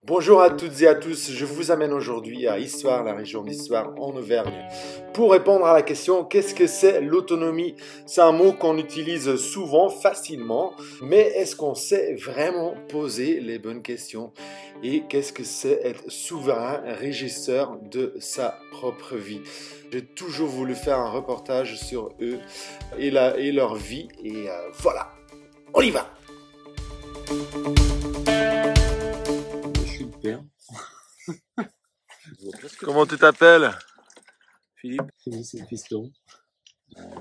Bonjour à toutes et à tous, je vous amène aujourd'hui à Issoire, la région d'Issoire en Auvergne, pour répondre à la question qu'est-ce que c'est l'autonomie? C'est un mot qu'on utilise souvent, facilement, mais est-ce qu'on sait vraiment poser les bonnes questions? Et qu'est-ce que c'est être souverain, régisseur de sa propre vie? J'ai toujours voulu faire un reportage sur eux et leur vie, et voilà, on y va! Je suis le père. Comment tu t'appelles? Philippe, c'est le fiston.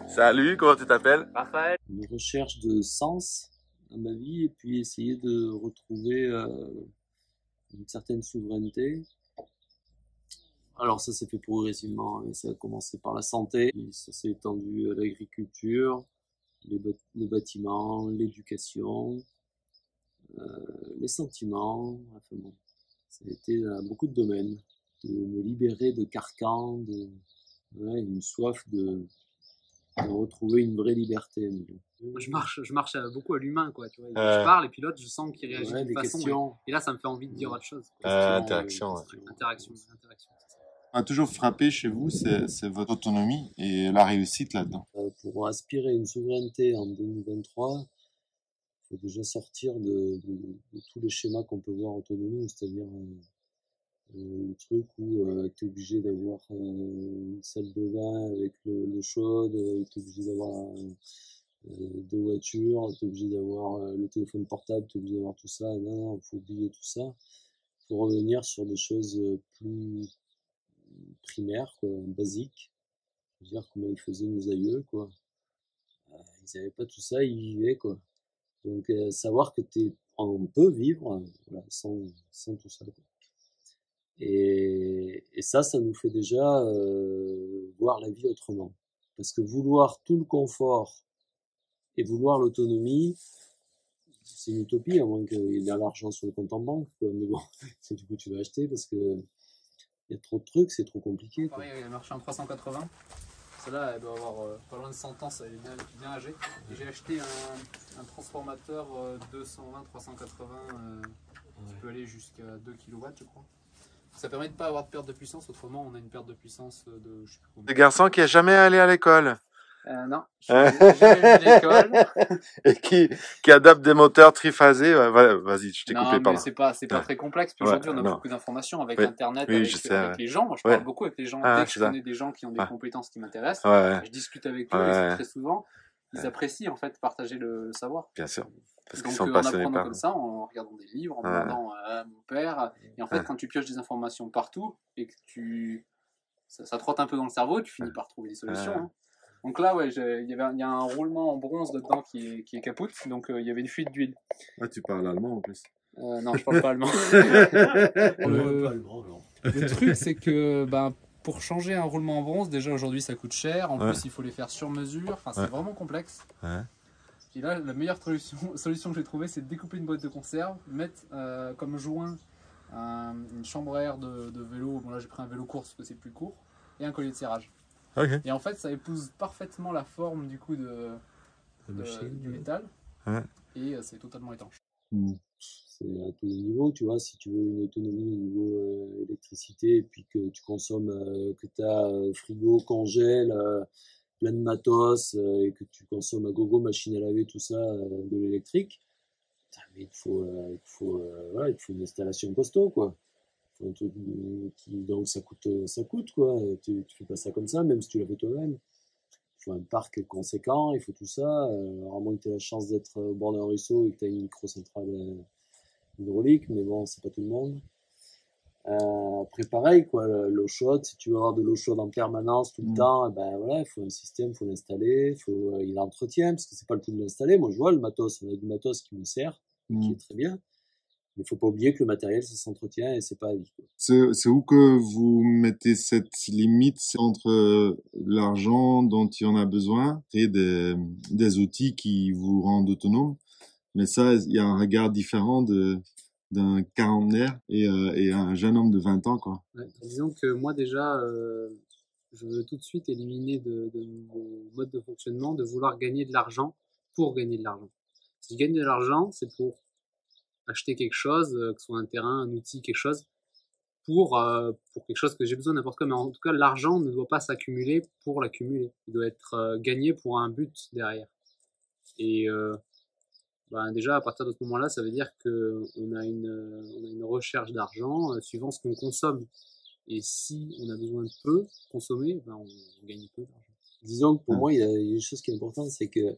Salut, comment tu t'appelles? Raphaël. Une recherche de sens à ma vie et puis essayer de retrouver une certaine souveraineté. Alors ça s'est fait progressivement, hein. Ça a commencé par la santé, puis ça s'est étendu à l'agriculture, les bâtiments, l'éducation, les sentiments, enfin bon, ça a été beaucoup de domaines, de me libérer de carcans, une soif de retrouver une vraie liberté. Je marche beaucoup à l'humain, quoi. Tu vois. Je parle et puis l'autre, je sens qu'il réagit d'une façon. Questions. Et là, ça me fait envie de dire autre chose. Interaction. Interaction. m'a toujours frappé chez vous, c'est votre autonomie et la réussite là-dedans. Pour aspirer à une souveraineté en 2023, il faut déjà sortir de tous les schémas qu'on peut voir autonomie, c'est-à-dire le truc où tu es obligé d'avoir une salle de bain avec l'eau chaude, tu es obligé d'avoir deux voitures, tu es obligé d'avoir le téléphone portable, tu es obligé d'avoir tout ça. Non, il faut oublier tout ça. Il faut revenir sur des choses plus primaires, quoi, basiques. Je veux dire, comment ils faisaient nos aïeux, quoi. Ils n'avaient pas tout ça, ils vivaient, quoi. Donc, savoir que on peut vivre voilà, sans tout ça, quoi. Et ça nous fait déjà voir la vie autrement. Parce que vouloir tout le confort et vouloir l'autonomie, c'est une utopie, à moins qu'il y ait l'argent sur le compte en banque, quoi. Mais bon, c'est du coup tu vas acheter parce que il y a trop de trucs, c'est trop compliqué, quoi. Pareil, elle a marché en 380. Celle-là, elle doit avoir pas loin de 100 ans, elle est bien âgée. Et j'ai acheté un transformateur 220-380 qui peut aller jusqu'à 2 kW, je crois. Ça permet de ne pas avoir de perte de puissance, autrement on a une perte de puissance de je sais plus combien. Le garçon qui a jamais allé à l'école. Non, je suis jamais venu à l'école. Et qui adapte des moteurs triphasés. Vas-y, je t'ai coupé, Non, mais pardon. c'est pas très complexe. Puis aujourd'hui, on a non. beaucoup d'informations avec Oui. Internet, Oui, avec, je sais, avec les gens. Moi, je parle beaucoup avec les gens. Ah, Dès que je c'est ça. connais des gens qui ont des compétences qui m'intéressent, Ouais. je discute avec eux et très souvent, ils apprécient en fait partager le savoir. Bien sûr. Parce Donc, qu'ils sont en passionnés apprenant par comme ça, en regardant des livres, en demandant à mon père. Et en fait, quand tu pioches des informations partout et que ça trotte un peu dans le cerveau, tu finis par trouver des solutions. Hein. Donc là, ouais, il y a un roulement en bronze dedans qui est capote, donc il y avait une fuite d'huile. Ouais, tu parles allemand en plus. Non, je parle pas allemand. Le truc, c'est que pour changer un roulement en bronze, déjà aujourd'hui ça coûte cher. En plus, il faut les faire sur mesure. Enfin, c'est vraiment complexe. Et là, la meilleure solution que j'ai trouvée, c'est de découper une boîte de conserve, mettre comme joint une chambre à air de vélo. Bon, là, j'ai pris un vélo course parce que c'est plus court, et un collier de serrage. Okay. Et en fait, ça épouse parfaitement la forme du coup du métal, et c'est totalement étanche. C'est à tous les niveaux, tu vois, si tu veux une autonomie au niveau électricité, et puis que tu consommes, que tu as frigo, congèle, plein de matos, et que tu consommes à gogo, machine à laver, tout ça, de l'électrique, mais il faut une installation costaud, quoi. Un truc donc ça coûte, quoi. Tu fais pas ça comme ça, même si tu l'as fait toi-même. Il faut un parc conséquent, il faut tout ça. À moins que tu aies la chance d'être au bord d'un ruisseau et que tu aies une micro-centrale hydraulique, mais bon, c'est pas tout le monde. Après, pareil, quoi, l'eau chaude, si tu veux avoir de l'eau chaude en permanence tout le temps, ben voilà, il faut un système, il faut l'installer, il l'entretient, parce que c'est pas le tout de l'installer. Moi, je vois le matos, on a du matos qui me sert, qui est très bien. Mais il faut pas oublier que le matériel, ça s'entretient et c'est pas à vie, quoi. C'est où que vous mettez cette limite entre l'argent dont il y en a besoin et des outils qui vous rendent autonome? Mais ça, il y a un regard différent d'un quarantenaire et un jeune homme de 20 ans, quoi. Ouais, disons que moi déjà, je veux tout de suite éliminer de mon mode de fonctionnement de vouloir gagner de l'argent pour gagner de l'argent. Si je gagne de l'argent, c'est pour acheter quelque chose, que ce soit un terrain, un outil, quelque chose, pour quelque chose que j'ai besoin, n'importe quoi. Mais en tout cas, l'argent ne doit pas s'accumuler pour l'accumuler. Il doit être gagné pour un but derrière. Et déjà, à partir de ce moment-là, ça veut dire qu'on a une recherche d'argent suivant ce qu'on consomme. Et si on a besoin de peu consommer, on gagne peu d'argent. Disons que pour moi, il y a une chose qui est importante, c'est que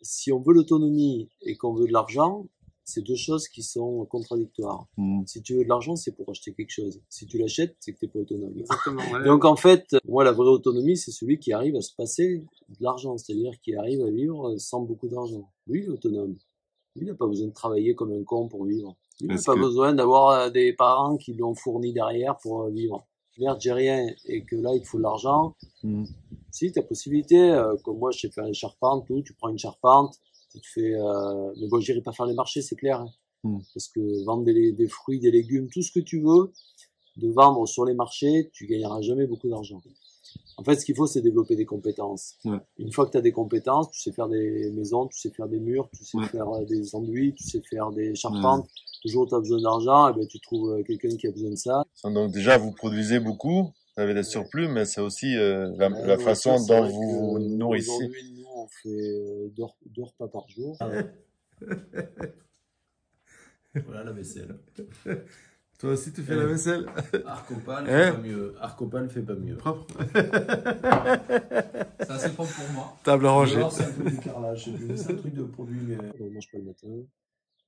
si on veut l'autonomie et qu'on veut de l'argent, c'est deux choses qui sont contradictoires. Si tu veux de l'argent, c'est pour acheter quelque chose. Si tu l'achètes, c'est que tu n'es pas autonome. Exactement, ouais. Donc en fait, moi, la vraie autonomie, c'est celui qui arrive à se passer de l'argent, c'est-à-dire qui arrive à vivre sans beaucoup d'argent. Lui, il est autonome. Lui, il n'a pas besoin de travailler comme un con pour vivre. Lui, il n'a pas besoin d'avoir des parents qui lui ont fourni derrière pour vivre. Merde, j'ai rien, et que là, il te faut de l'argent. Si, tu as possibilité, comme moi, je sais faire une charpente, tout, tu prends une charpente, tu te fais... mais bon, j'irai pas faire les marchés, c'est clair. Parce que vendre des fruits, des légumes, tout ce que tu veux, de vendre sur les marchés, tu gagneras jamais beaucoup d'argent. En fait, ce qu'il faut, c'est développer des compétences. Une fois que tu as des compétences, tu sais faire des maisons, tu sais faire des murs, tu sais faire des enduits, tu sais faire des charpentes. Toujours, tu as besoin d'argent, et ben, tu trouves quelqu'un qui a besoin de ça. Donc déjà, vous produisez beaucoup, vous avez des surplus, mais c'est aussi la façon dont vous vous nourrissez. Aujourd'hui, nous, on fait 2 repas par jour. Voilà la vaisselle. Toi aussi, tu fais la vaisselle? Arcopan fait pas mieux. Arcopan fait pas mieux. Propre. C'est assez propre pour moi. Table rangée. Alors, c'est un peu du carrelage. C'est un truc de produit, mais... On mange pas le matin.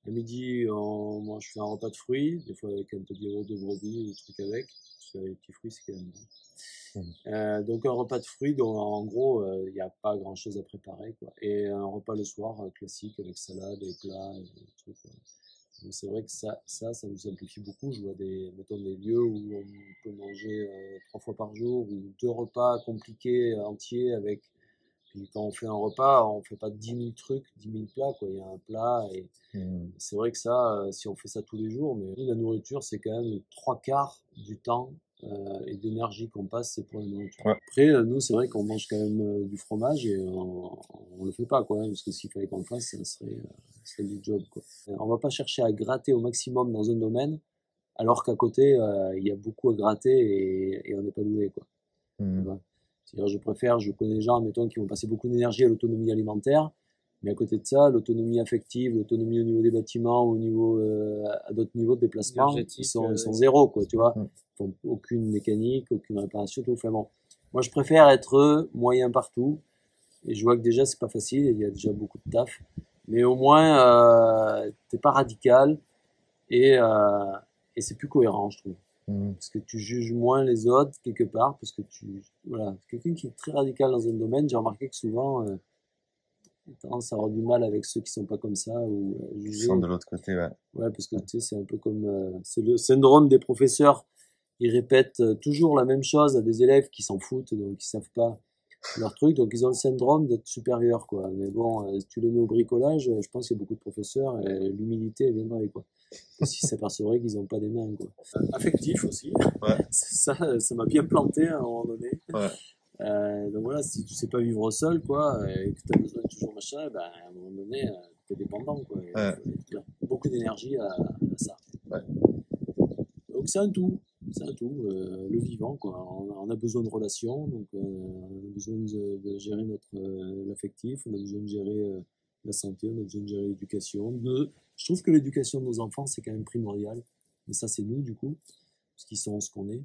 À midi, je fais un repas de fruits, des fois avec un peu de yaourt de brebis, des trucs avec. Parce que les petits fruits, c'est quand même bon. Donc un repas de fruits, donc en gros, il n'y a pas grand chose à préparer, quoi. Et un repas le soir, classique, avec salade et plats, et trucs. Donc c'est vrai que ça nous simplifie beaucoup. Je vois des lieux où on peut manger 3 fois par jour, ou 2 repas compliqués, entiers, avec... Puis quand on fait un repas, on fait pas 10 000 trucs, 10 000 plats, quoi. Il y a un plat et c'est vrai que ça, si on fait ça tous les jours, mais la nourriture, c'est quand même 3/4 du temps et d'énergie qu'on passe, c'est pour la nourriture. Après, nous, c'est vrai qu'on mange quand même du fromage et on le fait pas, quoi, parce que s'il fallait qu'on le fasse, ça serait du job, quoi. On va pas chercher à gratter au maximum dans un domaine, alors qu'à côté, il y a beaucoup à gratter et on n'est pas doué, quoi. C'est-à-dire, je connais des gens, mettons, qui vont passer beaucoup d'énergie à l'autonomie alimentaire, mais à côté de ça, l'autonomie affective, l'autonomie au niveau des bâtiments, au niveau, à d'autres niveaux de déplacement, ils sont zéro, quoi, tu vois. Ils font aucune mécanique, aucune réparation, tout. Enfin bon. Moi, je préfère être moyen partout, et je vois que déjà, c'est pas facile, il y a déjà beaucoup de taf, mais au moins, t'es pas radical, et c'est plus cohérent, je trouve. Parce que tu juges moins les autres quelque part, parce que quelqu'un qui est très radical dans un domaine, j'ai remarqué que souvent a tendance à avoir du mal avec ceux qui sont pas comme ça, ou juger. Ils sont de l'autre côté, ouais, parce que tu sais, c'est un peu comme c'est le syndrome des professeurs. Ils répètent toujours la même chose à des élèves qui s'en foutent, donc ils savent pas leur truc, donc ils ont le syndrome d'être supérieurs, quoi. Mais bon, si tu les mets au bricolage, je pense qu'il y a beaucoup de professeurs, et l'humilité viendrait, quoi. Parce qu'ils s'apercevraient qu'ils n'ont pas des mains, quoi. Affectif aussi. Ça m'a bien planté à un moment donné. Donc voilà, si tu sais pas vivre seul, quoi, et que tu as besoin de toujours machin, à un moment donné, tu es dépendant, quoi. Il y a beaucoup d'énergie à ça. Donc c'est un tout. C'est un tout, le vivant, quoi. On a besoin de relations, donc on a besoin de gérer l'affectif, on a besoin de gérer la santé, on a besoin de gérer l'éducation. Je trouve que l'éducation de nos enfants, c'est quand même primordial. Mais ça, c'est nous, du coup, parce qu'ils sont ce qu'on est.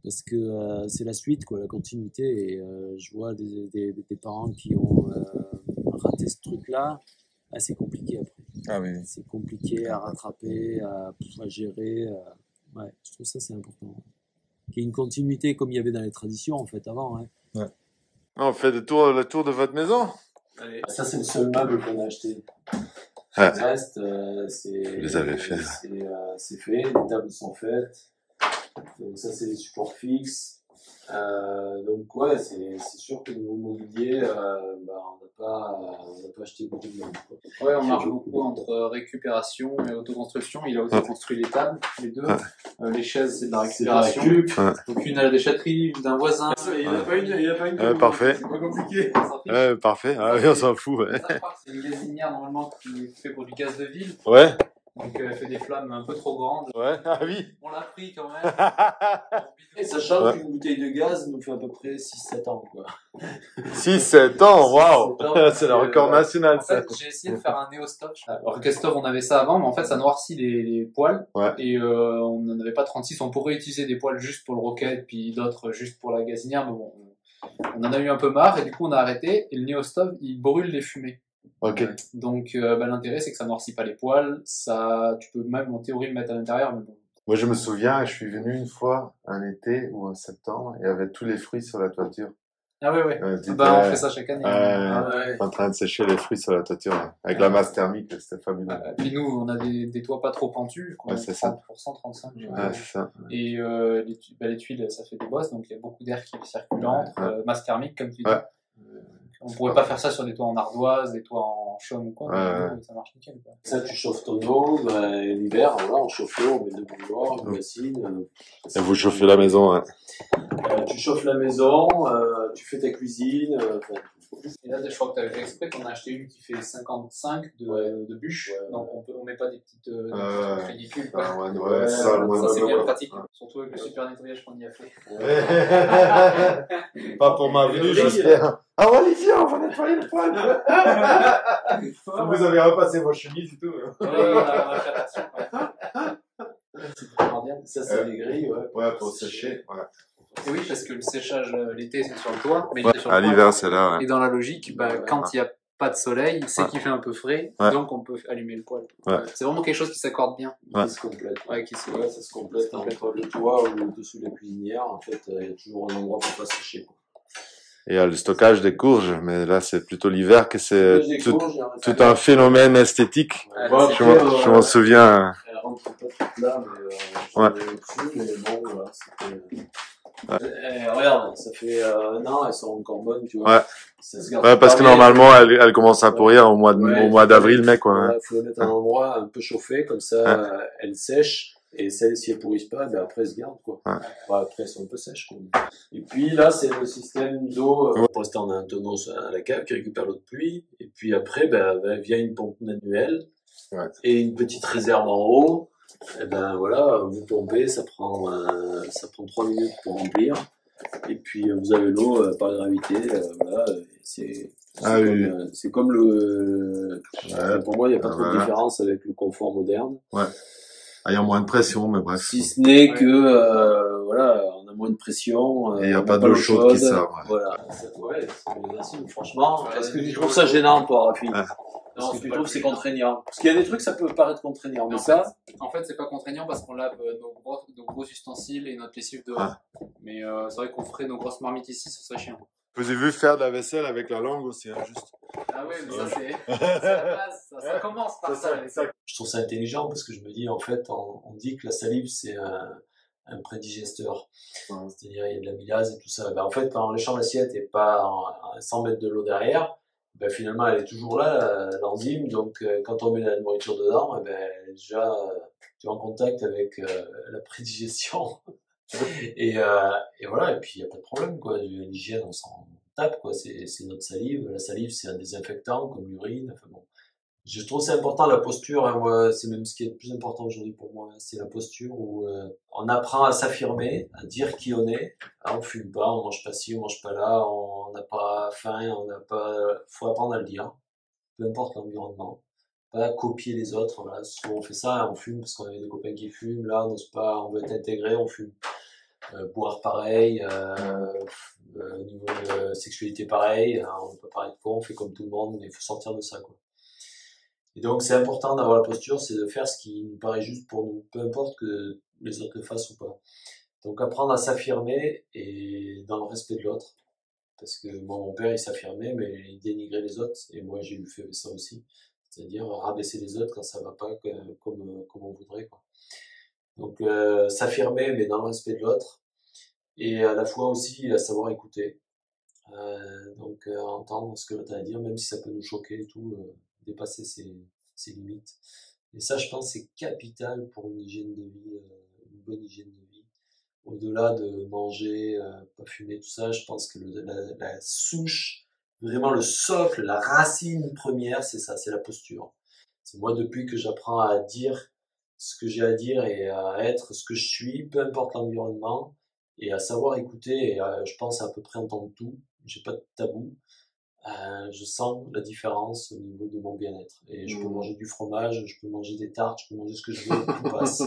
Parce que c'est la suite, quoi, la continuité. Et je vois des parents qui ont raté ce truc-là. C'est compliqué après. C'est compliqué à rattraper, à gérer. Ouais, je trouve ça c'est important. Qu'il y ait une continuité comme il y avait dans les traditions en fait avant. On fait le tour de votre maison. Allez. Ça c'est le seul meuble qu'on a acheté. Le reste, c'est fait, les tables sont faites. Donc ça c'est les supports fixes. Donc ouais, c'est sûr que niveau mobilier, on n'a pas acheté beaucoup de meubles. Ouais, on marche beaucoup entre récupération et autoconstruction. Il a autoconstruit les tables, les deux. Les chaises, c'est de la récupération. Donc une à la déchetterie, une d'un voisin. Il n'y a pas une. Parfait. C'est pas compliqué. Parfait. On s'en fout. C'est une gazinière normalement qui est fait pour du gaz de ville. Ouais. Donc elle fait des flammes un peu trop grandes. Ouais, ah oui. On l'a pris quand même. Et sachant qu'une bouteille de gaz nous fait à peu près 6-7 ans, quoi. 6-7 ans, waouh. 6-7 ans, C'est le record national, En ça. fait, j'ai essayé de faire un néo-stop. Alors Christophe, on avait ça avant, mais en fait, ça noircit les poils. Ouais. Et on n'en avait pas 36. On pourrait utiliser des poils juste pour le roquette, puis d'autres juste pour la gazinière. Mais bon, on en a eu un peu marre, et du coup, on a arrêté. Et le néo-stop, il brûle les fumées. Ok. Donc, l'intérêt, c'est que ça noircit pas les poils. Ça, tu peux même, en théorie, le mettre à l'intérieur, mais bon. Moi, je me souviens, je suis venu une fois, un été ou en septembre, et il y avait tous les fruits sur la toiture. Ah ouais, ouais. On On fait ça chaque année. Ouais. En train de sécher les fruits sur la toiture, avec la masse thermique, c'était fabuleux. Puis nous, on a des toits pas trop pentus, Ouais, c'est ça. 30%, 35%. Ouais, c'est ça. Et les tuiles, ça fait des bosses, donc il y a beaucoup d'air qui circule entre, masse thermique, comme tu dis. Ouais. On pourrait pas faire ça sur des toits en ardoise, des toits en chaume ou quoi, mais ça marche nickel. Quoi. Ça, tu chauffes ton eau, l'hiver, voilà, on chauffe l'eau, on met deux bouilloires, une bassine. Et vous chauffez la maison, hein. Tu chauffes la maison, tu fais ta cuisine. Et là, je crois que tu avais fait exprès qu'on a acheté une qui fait 55 de bûches, donc on met pas des petites ridicules. Ça, Ça c'est bien pratique, surtout avec le super nettoyage qu'on y a fait. Pas pour ma venue, j'espère. Ah ouais, Olivier, on va nettoyer le poil. Vous avez repassé vos chemises et tout. On va faire attention. Ça, c'est des grilles, ouais. Ouais, pour sécher. Ouais. Et oui, parce que le séchage l'été c'est sur le toit, mais À l'hiver c'est là. Ouais. Et dans la logique, quand il n'y a pas de soleil, c'est qu'il fait un peu frais, donc on peut allumer le poêle. Ouais. C'est vraiment quelque chose qui s'accorde bien. Qui se complète. Ouais, ça se complète entre le toit ou dessous la cuisinière. En fait, il y a toujours un endroit pour pas sécher, quoi. Et il y a le stockage des courges, mais là c'est plutôt l'hiver que c'est tout un un phénomène esthétique. Ouais, Je m'en souviens. Elle rentre pas toute là, mais Ouais. dessus, mais bon, voilà, regarde, ça fait un an, elles sont encore bonnes, tu vois. Ouais. Ça se garde Ouais, parce que bien. normalement elle commence à pourrir au mois d'avril, mai, quoi. Il faut les mettre à un endroit un peu chauffé, comme ça, elles sèchent. Et celles, si elles pourrissent pas, après, elles se gardent, quoi. Ouais. Après, elles sont un peu sèches, quoi. Et puis, là, c'est le système d'eau. Pour l'instant, on a un tonneau à la cave qui récupère l'eau de pluie. Et puis après, via une pompe manuelle. Ouais. Et une petite réserve en haut. Et voilà, vous pompez, ça prend 3 minutes pour remplir. Et puis, vous avez l'eau par gravité, voilà. C'est comme le, pour moi, il n'y a pas trop de différence avec le confort moderne. Ouais. Il y a moins de pression, mais bref. Si ce n'est que, voilà, on a moins de pression. Et il n'y a pas d'eau chaude qui sort. Ouais. Voilà. Ouais, c'est franchement. Est-ce que tu trouves ça gênant, toi, Rafi? Non, est-ce que tu trouves que c'est contraignant? Parce qu'il y a des trucs, ça peut paraître contraignant, mais ça. En fait, c'est pas contraignant parce qu'on lave nos gros ustensiles et notre lessive dehors. Ah. Mais c'est vrai qu'on ferait nos grosses marmites ici, ce serait chiant. Je vous ai vu faire de la vaisselle avec la langue aussi, hein, juste. Ah oui, mais ça c'est la base, ça commence par ça. Je trouve ça intelligent parce que je me dis, en fait, on dit que la salive, c'est un prédigesteur. Ouais. C'est-à-dire, il y a de l'amylase et tout ça. En fait, quand l'échange d'assiette n'est pas à 100 mètres de l'eau derrière, finalement, elle est toujours là, l'enzyme. Donc, quand on met la nourriture dedans, déjà, tu es en contact avec la prédigestion. Et voilà, et puis il n'y a pas de problème, quoi. L'hygiène, on s'en tape, quoi. C'est notre salive. La salive, c'est un désinfectant, comme l'urine. Enfin bon. Je trouve c'est important la posture, hein, moi, c'est même ce qui est le plus important aujourd'hui pour moi, hein, c'est la posture où on apprend à s'affirmer, à dire qui on est. On fume pas, on mange pas ci, on mange pas là, on n'a pas faim, faut apprendre à le dire. Peu importe l'environnement. Pas copier les autres, voilà. Souvent on fait ça, on fume parce qu'on avait des copains qui fument, là on n'ose pas, on veut être intégré, on fume. Boire pareil, au niveau de sexualité pareil, on peut paraître con, on fait comme tout le monde, mais il faut sortir de ça, quoi. Et donc, c'est important d'avoir la posture, c'est de faire ce qui nous paraît juste pour nous, peu importe que les autres le fassent ou pas. Donc, apprendre à s'affirmer et dans le respect de l'autre. Parce que mon père, il s'affirmait, mais il dénigrait les autres. Et moi, j'ai fait ça aussi. C'est-à-dire rabaisser les autres quand ça va pas comme on voudrait, quoi. Donc, s'affirmer, mais dans le respect de l'autre. Et à la fois aussi, savoir écouter. Donc, entendre ce que l'autre a à dire, même si ça peut nous choquer et tout. Dépasser ses limites. Et ça, je pense, c'est capital pour une hygiène de vie, une bonne hygiène de vie. Au-delà de manger, pas fumer, tout ça, je pense que la souche, vraiment le socle, la racine première, c'est ça, c'est la posture. C'est moi, depuis que j'apprends à dire ce que j'ai à dire et à être ce que je suis, peu importe l'environnement, et à savoir écouter, et je pense à peu près entendre tout, j'ai pas de tabou, je sens la différence au niveau de mon bien-être. Et je peux manger du fromage, je peux manger des tartes, je peux manger ce que je veux, tout passe.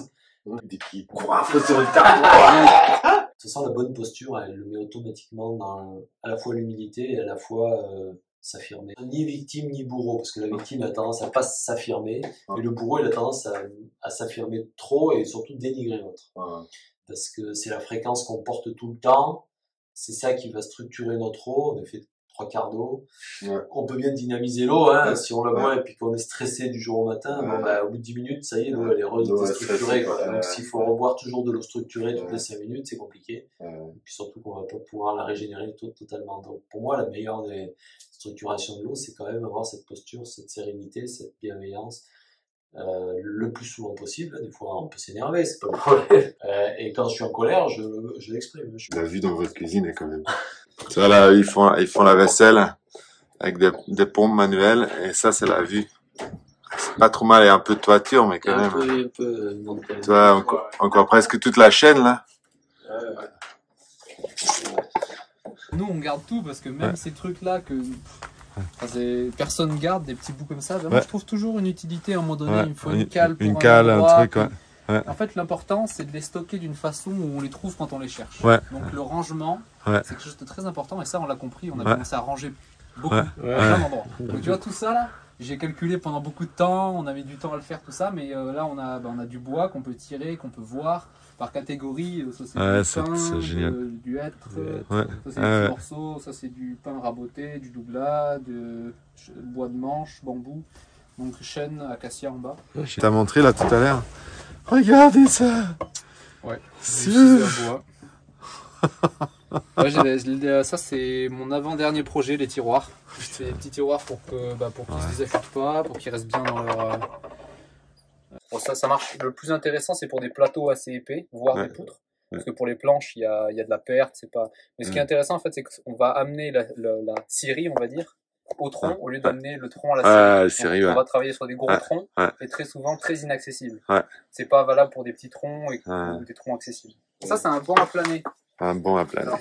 Des petits coiffes sur une table. De toute façon, la bonne posture, elle le met automatiquement dans à la fois l'humilité et à la fois s'affirmer. Ni victime ni bourreau, parce que la victime a tendance à pas s'affirmer, et le bourreau il a tendance à s'affirmer trop et surtout dénigrer l'autre. Parce que c'est la fréquence qu'on porte tout le temps, c'est ça qui va structurer notre eau, on est fait 3/4 d'eau. On peut bien dynamiser l'eau, hein, si on la boit et puis qu'on est stressé du jour au matin, bon, bah, au bout de 10 minutes, ça y est, l'eau elle est structurée. Donc s'il faut reboire toujours de l'eau structurée toutes les 5 minutes, c'est compliqué. Et puis surtout qu'on va pas pouvoir la régénérer totalement. Donc pour moi, la meilleure des structurations de l'eau, c'est quand même avoir cette posture, cette sérénité, cette bienveillance. Le plus souvent possible, des fois on peut s'énerver, c'est pas le problème. Et quand je suis en colère, je l'exprime. La vue dans votre cuisine est quand même. Ça là, ils font la vaisselle avec des pompes manuelles et ça c'est la vue. C'est pas trop mal, il y a un peu de toiture mais quand même. Un peu tu vois, encore presque toute la chaîne là. Nous on garde tout parce que même ces trucs là que personne garde, des petits bouts comme ça, moi je trouve toujours une utilité à un moment donné, il me faut une cale pour un truc, En fait, l'important, c'est de les stocker d'une façon où on les trouve quand on les cherche. Donc le rangement, c'est quelque chose de très important et ça, on l'a compris, on a commencé à ranger beaucoup, à plein d'endroits. Donc tu vois, tout ça là, j'ai calculé pendant beaucoup de temps, on a mis du temps à le faire, tout ça, mais là, on a du bois qu'on peut tirer, qu'on peut voir par catégorie. Ça, c'est du pain, du hêtre, ça, c'est des petits morceaux, ça, c'est du pain raboté, du douglas, du bois de manche, bambou, donc chêne, acacia en bas. Je t'ai montré là tout à l'heure. Regardez ça. Ouais, c'est un bois. Ça c'est mon avant-dernier projet, les tiroirs. C'est des petits tiroirs pour qu'ils se désaffûtent pas, pour qu'ils restent bien dans leur... Bon, ça marche. Le plus intéressant, c'est pour des plateaux assez épais, voire des poutres. Parce que pour les planches, il y a de la perte, c'est pas... Mais ce qui est intéressant, en fait, c'est qu'on va amener la scierie, on va dire, au tronc, au lieu d'amener le tronc à la scierie. On va travailler sur des gros troncs, et très souvent très inaccessibles. C'est pas valable pour des petits troncs ou des troncs accessibles. Ça, c'est un banc à planer. Un banc à planer.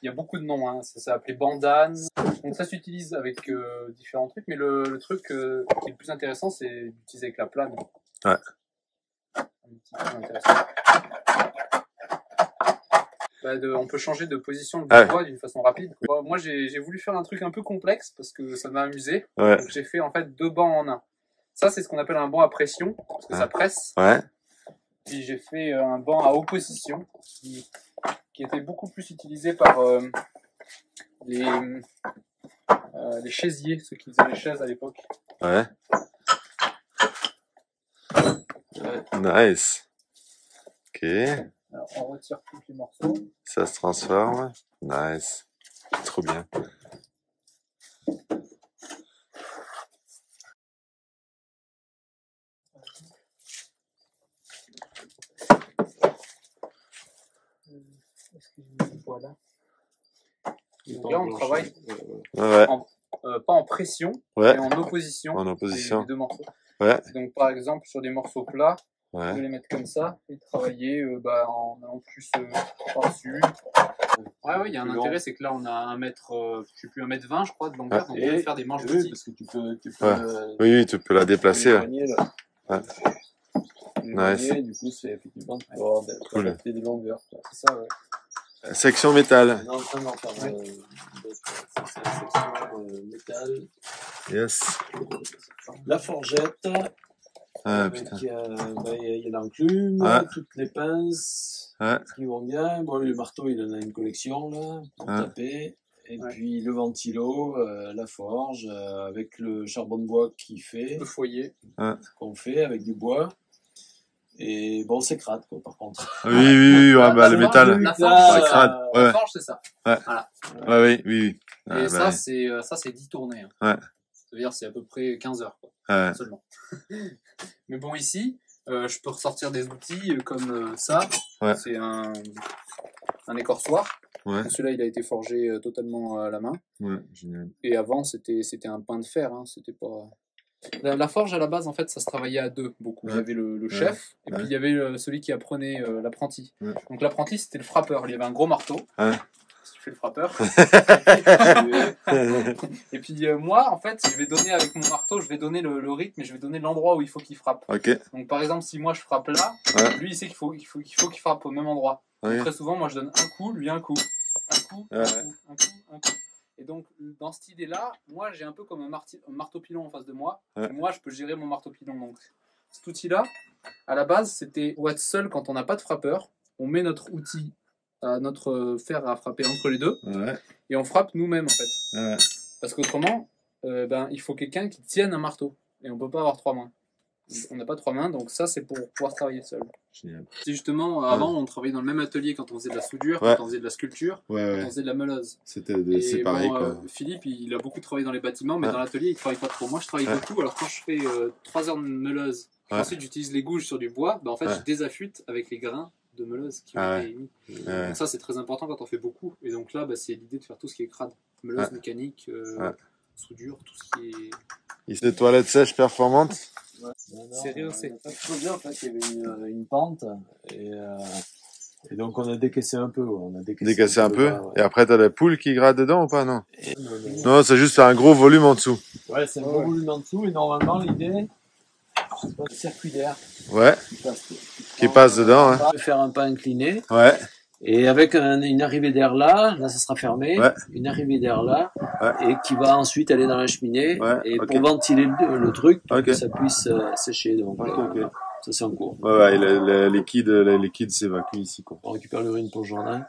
Il y a beaucoup de noms, hein. Ça s'est appelé bandane. Donc ça s'utilise avec différents trucs, mais le truc qui est le plus intéressant, c'est d'utiliser avec la plane. Un petit peu intéressant. On peut changer de position du bois d'une façon rapide. Bon, moi, j'ai voulu faire un truc un peu complexe parce que ça m'a amusé. Donc j'ai fait en fait 2 bancs en un. Ça, c'est ce qu'on appelle un banc à pression parce que ça presse. Puis j'ai fait un banc à opposition qui était beaucoup plus utilisé par les chaisiers, ceux qui faisaient les chaises à l'époque. Nice. Ok. Alors, on retire tous les morceaux. Ça se transforme. Nice. Trop bien. Voilà. Donc là, on travaille pas en pression, mais en opposition. En opposition. Les 2 morceaux. Donc par exemple, sur des morceaux plats, je vais les mettre comme ça et travailler en allant plus par-dessus. Il y a un intérêt, c'est que là on a 1m20 je crois de longueur, donc on peut faire des manches d'outils. Parce que tu peux oui, tu peux la déplacer. Nice. Du coup, c'est effectivement pour adapter des longueurs. C'est ça, Section métal. On est en train d'en faire section métal. Yes. La forgette. Avec, il y a l'enclume, toutes les pinces qui vont bien. Bon, le marteau, il en a une collection là, pour taper. Et puis le ventilo, la forge, avec le charbon de bois qui fait. Le foyer. Qu'on fait avec du bois. Et bon, c'est crade, quoi, par contre. Oui, le métal. La forge, c'est ça. La forge, c'est ça. Voilà. Oui. Et ça, c'est 10 tournées. Hein. C'est-à-dire, c'est à peu près 15 heures, quoi. Seulement. Mais bon, ici, je peux ressortir des outils comme ça. C'est un écorçoir. Celui-là, il a été forgé totalement à la main. Génial. Et avant, c'était un pain de fer. Hein. C'était pas... La forge, à la base, en fait, ça se travaillait à deux, beaucoup. Il y avait le chef, et puis il y avait celui qui apprenait l'apprenti. Donc l'apprenti, c'était le frappeur. Il y avait un gros marteau. Si tu fais le frappeur. Et puis moi, en fait, je vais donner avec mon marteau, je vais donner le rythme et je vais donner l'endroit où il faut qu'il frappe. Donc par exemple, si moi je frappe là, lui il sait qu'il faut qu'il frappe au même endroit. Donc, très souvent, moi je donne un coup, lui un coup. Un coup, un coup. Et donc, dans cette idée-là, moi j'ai un peu comme un marteau-pilon en face de moi. Et moi, je peux gérer mon marteau-pilon. Donc, cet outil-là, à la base, c'était pour être seul quand on n'a pas de frappeur. On met notre outil, notre fer à frapper entre les deux. Et on frappe nous-mêmes, en fait. Parce qu'autrement, il faut quelqu'un qui tienne un marteau. Et on ne peut pas avoir 3 mains. On n'a pas 3 mains, donc ça, c'est pour pouvoir travailler seul. Génial. C'est justement, avant, on travaillait dans le même atelier quand on faisait de la soudure, quand on faisait de la sculpture, quand on faisait de la meuleuse. C'est pareil, quoi. Philippe, il a beaucoup travaillé dans les bâtiments, mais dans l'atelier, il ne travaille pas trop. Moi, je travaille beaucoup. Alors, quand je fais 3 heures de meuleuse, ensuite, j'utilise les gouges sur du bois, en fait, je désaffûte avec les grains de meuleuse qui ont été émis. Donc ça, c'est très important quand on fait beaucoup. Et donc là, c'est l'idée de faire tout ce qui est crade. Meuleuse, mécanique, soudure, tout ce qui est... Des toilettes sèches performantes. C'est rehaussé. Très bien, en fait, il y avait une pente et donc on a décaissé un peu. On a décaissé un peu. Et après, t'as des poules qui grattent dedans ou pas? Non. Non, c'est juste un gros volume en dessous. Ouais, c'est un gros volume en dessous et normalement l'idée, c'est pas le circuit d'air. Qui passe dedans. On peut faire un pas incliné. Ouais. Et avec une arrivée d'air là ça sera fermé, une arrivée d'air là, et qui va ensuite aller dans la cheminée, et pour ventiler le truc, pour que ça puisse sécher. Donc, ça c'est en cours. Les liquides s'évacuent ici, quoi. On récupère l'urine pour le jardin.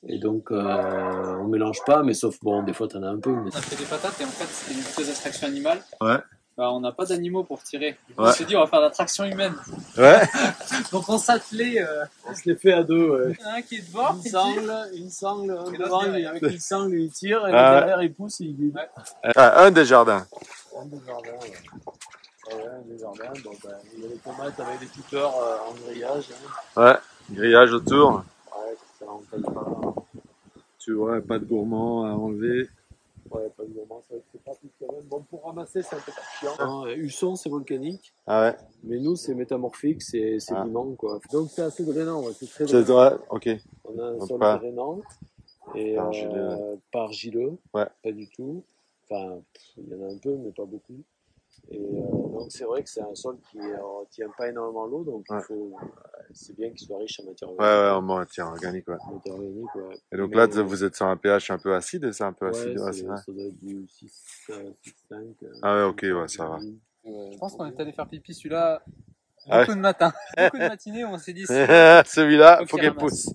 Et donc, on mélange pas, mais sauf, bon, des fois t'en as un peu. Mais... On a fait des patates et en fait, c'était une vitesse d'attraction animale. On n'a pas d'animaux pour tirer. On s'est dit, on va faire l'attraction humaine. Donc on s'attelait. On se les fait à deux. Il y en a un qui est devant. Une sangle, devant, avec une sangle, il tire, et derrière, il pousse et il guide. Un des jardins. Un des jardins, un des jardins. Bon, il y a les tomates avec des tuteurs en grillage. Grillage autour. Ça en fait pas. Tu vois, pas de gourmand à enlever. Pas de gourmand, c'est pratique quand même. Bon, pour ramasser, c'est un peu chiant. Husson, c'est volcanique. Mais nous, c'est métamorphique, c'est limon, quoi. Donc, c'est assez drainant, c'est très drainant. On a un sol drainant. Et pas argileux. Pas du tout. Enfin, il y en a un peu, mais pas beaucoup. Et donc, c'est vrai que c'est un sol qui ne tient pas énormément l'eau, donc c'est bien qu'il soit riche en matière organique. En matière organique, Et donc là, vous êtes sur un pH un peu acide, c'est un peu acide. Ça doit être du 6, 5. Ça va. Je pense qu'on est allé faire pipi celui-là beaucoup de matin. Beaucoup de matinées où on s'est dit... Celui-là, faut qu'il pousse.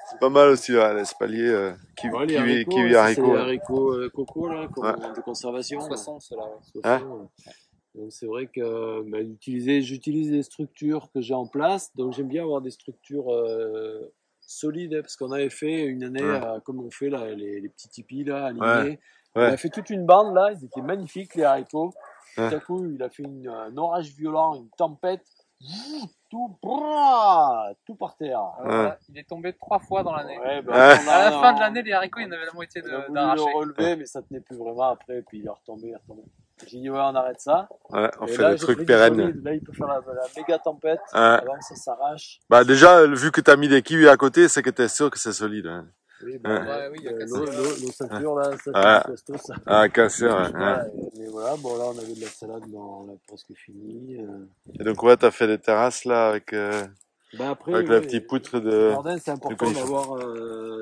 C'est pas mal aussi, l'espalier kiwi haricot. C'est les haricots coco, là, de conservation. 60, ceux-là, Donc c'est vrai que j'utilise des structures que j'ai en place, donc j'aime bien avoir des structures solides, parce qu'on avait fait une année, comme on fait là, les petits tipis là, alignés. On a fait toute une bande là, ils étaient magnifiques les haricots. Tout à coup, il a fait un orage violent, une tempête. Tout par terre. Il est tombé 3 fois dans l'année. À la fin de l'année, les haricots, il y en avait la moitié d'arrachés. On a voulu le relever, mais ça tenait plus vraiment après, puis il est retombé. J'ai dit, on arrête ça. On fait des trucs pérennes. Là, il peut faire la méga tempête, avant que ça s'arrache. Déjà, vu que tu as mis des kiwis à côté, c'est que tu es sûr que c'est solide. Oui, il y a l'eau ceintures là, ça c'est costaud ça. Cassé, Mais voilà, bon là on avait de la salade, on l'a presque fini. Et donc t'as fait des terrasses là avec après, avec la petite poutre de... Le jardin, c'est important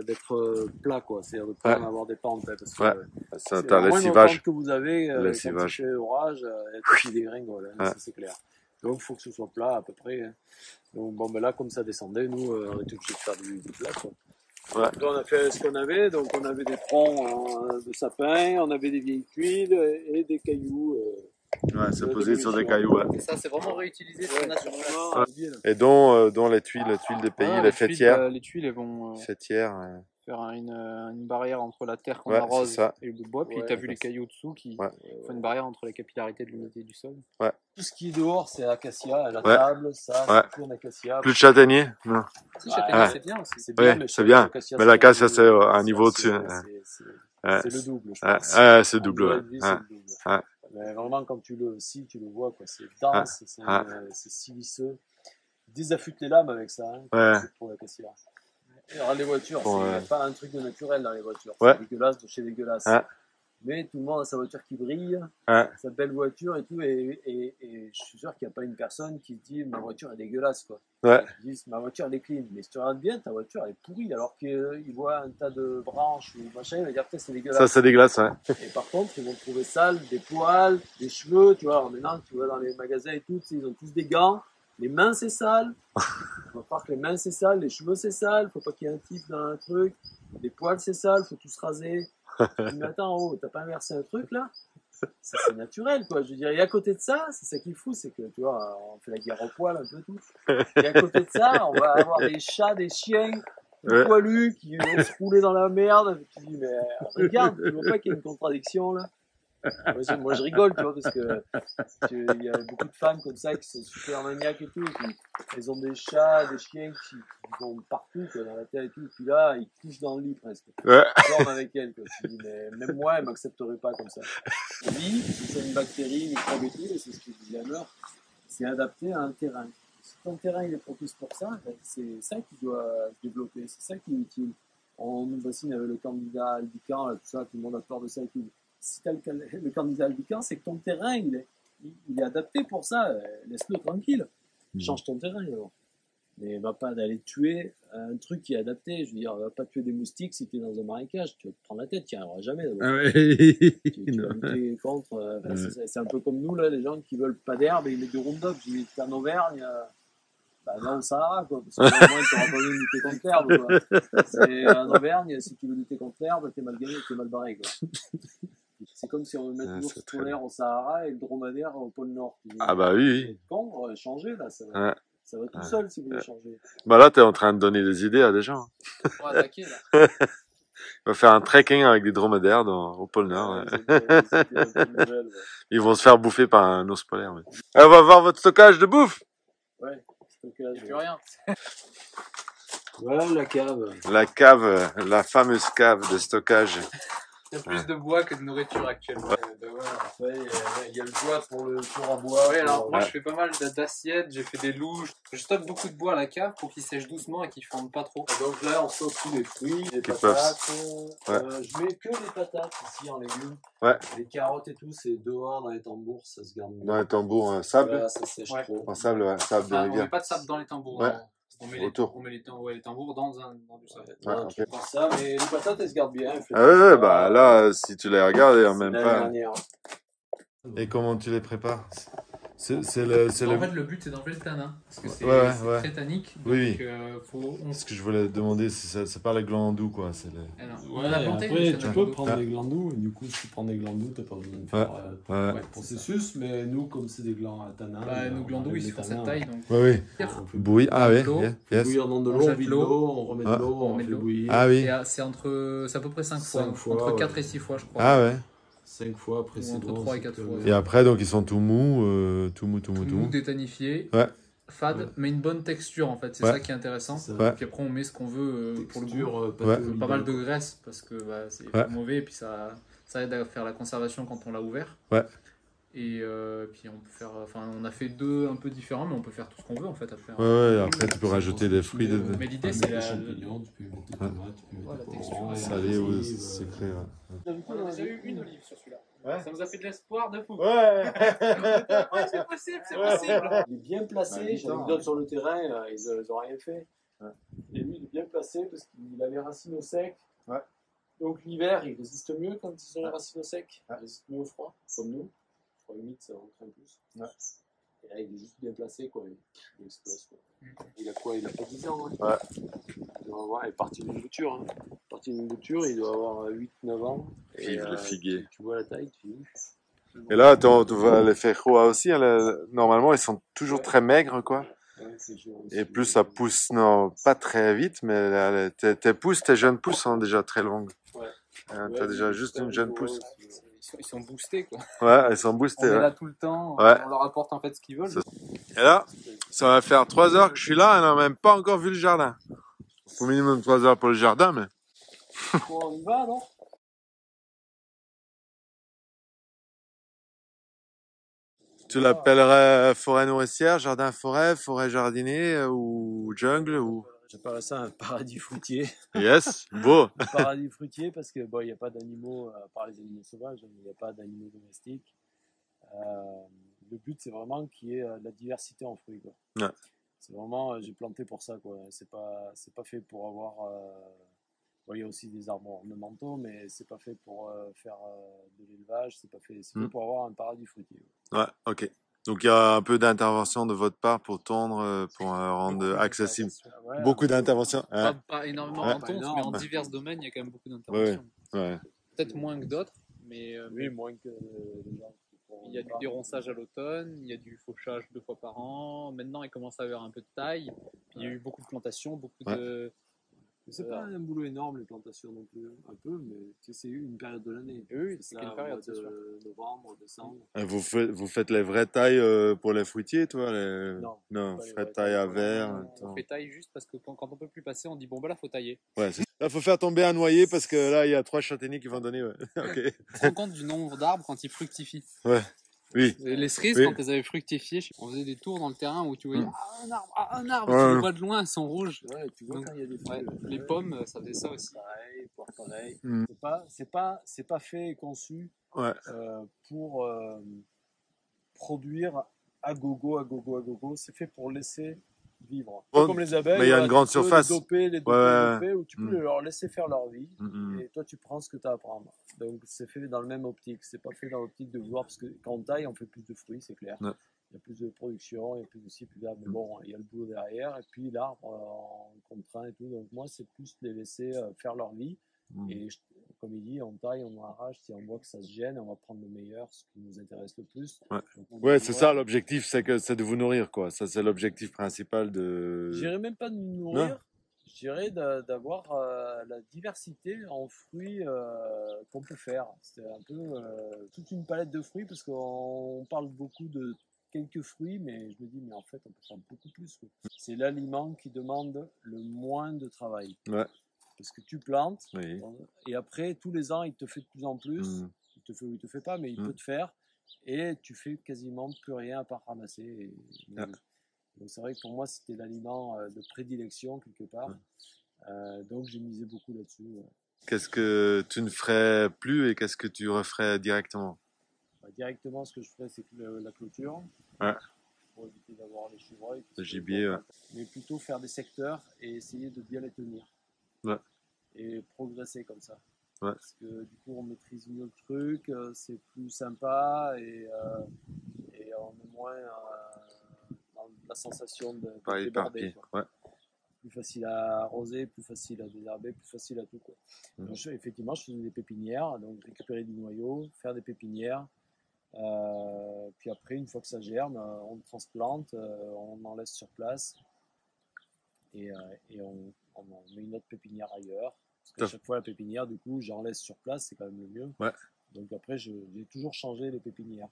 d'être plat, quoi. C'est-à-dire de pas avoir des pentes, parce que c'est un lessivage que vous avez, quand il fait orage, il dégringole, ça c'est clair. Donc il faut que ce soit plat à peu près. Donc bon, là comme ça descendait, nous on était obligés de faire du plat, quoi. Donc on a fait ce qu'on avait, donc on avait des troncs de sapin, on avait des vieilles tuiles et des cailloux. C'est posé sur des cailloux. Et ça, c'est vraiment réutilisé ce qu'on a sur place. Et dont les tuiles des pays, les fêtières. Les tuiles, elles vont fêtières. Faire une barrière entre la terre qu'on arrose et le bout de bois. Puis tu as vu les cailloux dessous qui font une barrière entre la capillarité de l'humidité du sol. Tout ce qui est dehors, c'est acacia, la table, ça, c'est tout en acacia. Plus de châtaignier? Non. Si, châtaignier, c'est bien aussi. C'est bien, c'est bien. Mais l'acacia, c'est un niveau au-dessus. C'est le double, je pense. C'est double, Mais vraiment, quand tu le vois, quoi, c'est dense, c'est siliceux. Ils désaffûtent les lames avec ça, hein, pour la Cassia. Alors, les voitures, c'est pas un truc de naturel dans les voitures. C'est dégueulasse de chez dégueulasse. Mais tout le monde a sa voiture qui brille, sa belle voiture et tout. Et je suis sûr qu'il n'y a pas une personne qui se dit ma voiture est dégueulasse, quoi. Ils disent ma voiture elle est clean. Mais si tu regardes bien, ta voiture elle est pourrie. Alors qu'ils voient un tas de branches ou machin, ils vont dire c'est dégueulasse. Ça, c'est dégueulasse, Et par contre, ils vont trouver sale des poils, des cheveux. Tu vois, alors maintenant, tu vois dans les magasins et tout, ils ont tous des gants. Les mains c'est sale. Faut croire que les mains c'est sale, les cheveux c'est sale. Faut pas qu'il y ait un type dans un truc. Les poils c'est sale, faut tout se raser. Mais attends, oh, t'as pas inversé un truc là? Ça c'est naturel quoi. Je veux dire, et à côté de ça, c'est ça qui est fou, c'est que tu vois, on fait la guerre aux poils un peu tout. Et à côté de ça, on va avoir des chats, des chiens, des poilus qui vont se rouler dans la merde. Tu dis, mais regarde, tu vois pas qu'il y a une contradiction là? Moi je rigole, tu vois, parce que il y a beaucoup de femmes comme ça qui sont super maniaques et tout. Elles ont des chats, des chiens qui vont partout, quoi, dans la tête et tout. Et puis là, ils couchent dans le lit presque. Ils dorment avec elles, quoi. Je dis, mais même moi, elle m'accepterait pas comme ça. Oui, c'est une bactérie, une microbe et tout, et c'est ce que disait Hammer, c'est adapté à un terrain. Si ton terrain il est propice pour ça, ben, c'est ça qui doit se développer, c'est ça qui est utile. On nous fascine avec le candidat albican, tout ça, tout le monde a peur de ça et tout. Si tu as le candidat albican, c'est que ton terrain, il est adapté pour ça. Laisse-le tranquille. Change ton terrain, alors. Mais va pas d'aller tuer un truc qui est adapté. Je veux dire, va pas tuer des moustiques si tu es dans un marécage. Tu vas te prendre la tête, tu n'y arriveras jamais. Tu vas lutter contre. C'est un peu comme nous, là, les gens qui veulent pas d'herbe et ils mettent du Roundup. J'ai dit, en Auvergne, là au Sahara, quoi. Parce qu'au moins, tu n'auras pas besoin de lutter contre l'herbe, quoi. C'est en Auvergne, si tu veux lutter contre l'herbe, t'es mal gagné, t'es mal barré, quoi. C'est comme si on veut mettre l'ours polaire au Sahara et le dromadaire au pôle Nord. Ah bah oui. Quand on va changer là, ça va tout seul si vous voulez changer. Bah là, t'es en train de donner des idées à des gens. On va attaquer là. On va faire un trekking avec des dromadaires au pôle Nord. Ils vont se faire bouffer par un ours polaire. Mais... on va voir votre stockage de bouffe. Ouais, stockage. Plus rien. Voilà la cave. La cave, la fameuse cave de stockage. Il y a plus de bois que de nourriture actuellement. Il y a le bois pour le four à bois. Ouais, alors moi je fais pas mal d'assiettes, j'ai fait des louches. Je stocke beaucoup de bois à la cave pour qu'il sèche doucement et qu'il ne fonde pas trop. Donc là on stocke tous les fruits, les patates. Je mets que les patates ici en légumes. Les carottes et tout, c'est dehors dans les tambours, ça se garde mieux. Dans les tambours, sable. Là, ça sèche trop. En sable, sable de rivière. On met pas de sable dans les tambours. Ouais. On met les tambours dans du sable. Okay. Ça, mais les patates elles se gardent bien. Bah là, si tu les regardes, en même pas. Et comment tu les prépares? En fait, le but c'est d'enlever le tanin. Parce que c'est très tannique. Donc, Ce que je voulais demander, c'est pas les glands doux, quoi. Après, tu peux prendre des glands doux. Et du coup, si tu prends des glands doux, t'as pas besoin de faire le processus. Mais nous, comme c'est des glands à tanin. Nos glands doux, ils font cette taille. Bouillir. Ah oui. Bouillir dans de l'eau, on vide l'eau, on remet de l'eau, on fait bouillir. Ah oui. C'est à peu près 5 fois. Entre 4 et 6 fois, je crois. Ah ouais. 5 fois, après c'est entre 3 et 4 fois. Et après, donc ils sont tout mous, tout mou. Détanifiés. Fade, mais une bonne texture en fait, c'est ça qui est intéressant. Puis après on met ce qu'on veut pour le goût. Pas mal de graisse parce que c'est pas mauvais et puis ça aide à faire la conservation quand on l'a ouvert. Et puis on peut faire, on a fait deux un peu différents, mais on peut faire tout ce qu'on veut en fait après. Après tu peux rajouter des fruits. Mais l'idée c'est la champignons, tu peux mettre des tomates, tu peux mettre des texture salé ou sucré. On a déjà eu une olive sur celui-là. Ça nous a fait de l'espoir de fou. C'est possible, c'est possible. Il est bien placé, j'en ai d'autres sur le terrain, ils n'ont rien fait. Et lui, il est bien placé parce qu'il a les racines au sec. Donc l'hiver, il résiste mieux quand ils ont les racines au sec. Il résiste mieux au froid, comme nous. Limite, ça rentre un plus. Et là, il est juste bien placé, quoi. Il explose, quoi. Il a quoi? Il a pas 10 ans, hein. Il doit avoir, il est parti d'une bouture, hein. Il doit avoir 8-9 ans. Vive le figuier. Tu vois la taille, tu dis. Et là, tu vois les fejoas aussi, normalement, ils sont toujours très maigres, quoi. Et plus ça pousse, pas très vite, mais tes jeunes pousses sont déjà très longues. T'as déjà juste une jeune pousse. Ils sont boostés quoi. Ils sont boostés. On est là tout le temps, on leur apporte en fait ce qu'ils veulent. Et là, ça va faire 3 heures que je suis là, on n'a même pas encore vu le jardin. Au minimum 3 heures pour le jardin, mais... On y va, non? Tu l'appellerais forêt nourricière, jardin forêt, forêt jardinée ou jungle ou... J'appellerais ça un paradis fruitier. Yes, beau. Un paradis fruitier parce que bon, il n'y a pas d'animaux, à part les animaux sauvages, il n'y a pas d'animaux domestiques. Le but, c'est vraiment qu'il y ait de la diversité en fruits, quoi. Ouais. C'est vraiment, j'ai planté pour ça, quoi. C'est pas fait pour avoir. Bon, il y a aussi des arbres ornementaux, mais c'est pas fait pour faire de l'élevage. C'est fait pour avoir un paradis fruitier. Ouais, ok. Donc il y a un peu d'intervention de votre part pour tondre, pour rendre accessible. Ouais, Beaucoup d'interventions. Pas énormément en tonte, mais en divers domaines, il y a quand même beaucoup d'interventions. Ouais. Peut-être moins que d'autres, mais oui, moins que les gens. Il y a du déronçage à l'automne, il y a du fauchage 2 fois par an. Maintenant, il commence à avoir un peu de taille. Puis il y a eu beaucoup de plantations, beaucoup de. C'est pas un boulot énorme les plantations non plus, un peu, mais c'est une période de l'année. Oui, c'est une période, c'est sûr. Novembre, décembre. Vous faites les vraies tailles pour les fruitiers, toi Non, vraies tailles à verre. On fait taille juste parce que quand on peut plus passer, on dit bon, bah là, faut tailler. Ouais, là, faut faire tomber un noyer parce que là, il y a 3 châtaigniers qui vont donner. Ouais. Okay. On se rend compte du nombre d'arbres quand ils fructifient. Ouais. Oui. Les cerises, quand elles avaient fructifié, on faisait des tours dans le terrain où tu voyais un arbre, tu le vois de loin, elles sont rouges. Ouais, tu vois, il y a des les pommes, ça faisait ça aussi. Pareil. C'est pas fait et conçu pour produire à gogo. C'est fait pour laisser vivre. Comme les abeilles, mais il y a une grande surface. Les doper, où tu peux leur laisser faire leur vie. Et toi, tu prends ce que tu as à prendre. Donc, c'est fait dans le même optique. C'est pas fait dans l'optique de vouloir, parce que quand on taille, on fait plus de fruits, c'est clair. Ouais. Il y a plus de production, il y a plus de ci, plus là. Mais bon, il y a le boulot derrière. Et puis l'arbre, en contraint et tout. Donc, moi, c'est plus les laisser faire leur vie. Et comme il dit, on taille, on arrache. Si on voit que ça se gêne, on va prendre le meilleur, ce qui nous intéresse le plus. Ouais, c'est ça l'objectif, c'est de vous nourrir, quoi. Ça, c'est l'objectif principal de. Je dirais même pas de nous nourrir. Non. Je dirais d'avoir la diversité en fruits qu'on peut faire. C'est un peu toute une palette de fruits parce qu'on parle beaucoup de quelques fruits, mais je me dis, mais en fait, on peut faire beaucoup plus. C'est l'aliment qui demande le moins de travail. Ouais. Parce que tu plantes, et après, tous les ans, il te fait de plus en plus. Il te fait ou il te fait pas, mais il peut te faire. Et tu fais quasiment plus rien à part ramasser. Donc c'est vrai que pour moi, c'était l'aliment de prédilection, quelque part. Donc j'ai misé beaucoup là-dessus. Ouais. Qu'est-ce que tu ne ferais plus et qu'est-ce que tu referais directement? Directement, ce que je ferais, c'est la clôture. Pour éviter d'avoir les chevreuils. Le gibier, mais plutôt faire des secteurs et essayer de bien les tenir. Et progresser comme ça. Parce que du coup, on maîtrise mieux le truc, c'est plus sympa et on est moins dans la sensation de déborder. Plus facile à arroser, plus facile à désherber, plus facile à tout. Quoi. Donc, effectivement, je faisais des pépinières, donc récupérer du noyau, faire des pépinières. Puis après, une fois que ça germe, on transplante, on en laisse sur place et on met une autre pépinière ailleurs. Parce qu'à chaque fois, la pépinière, du coup, j'en laisse sur place, c'est quand même le mieux. Donc après, j'ai toujours changé les pépinières.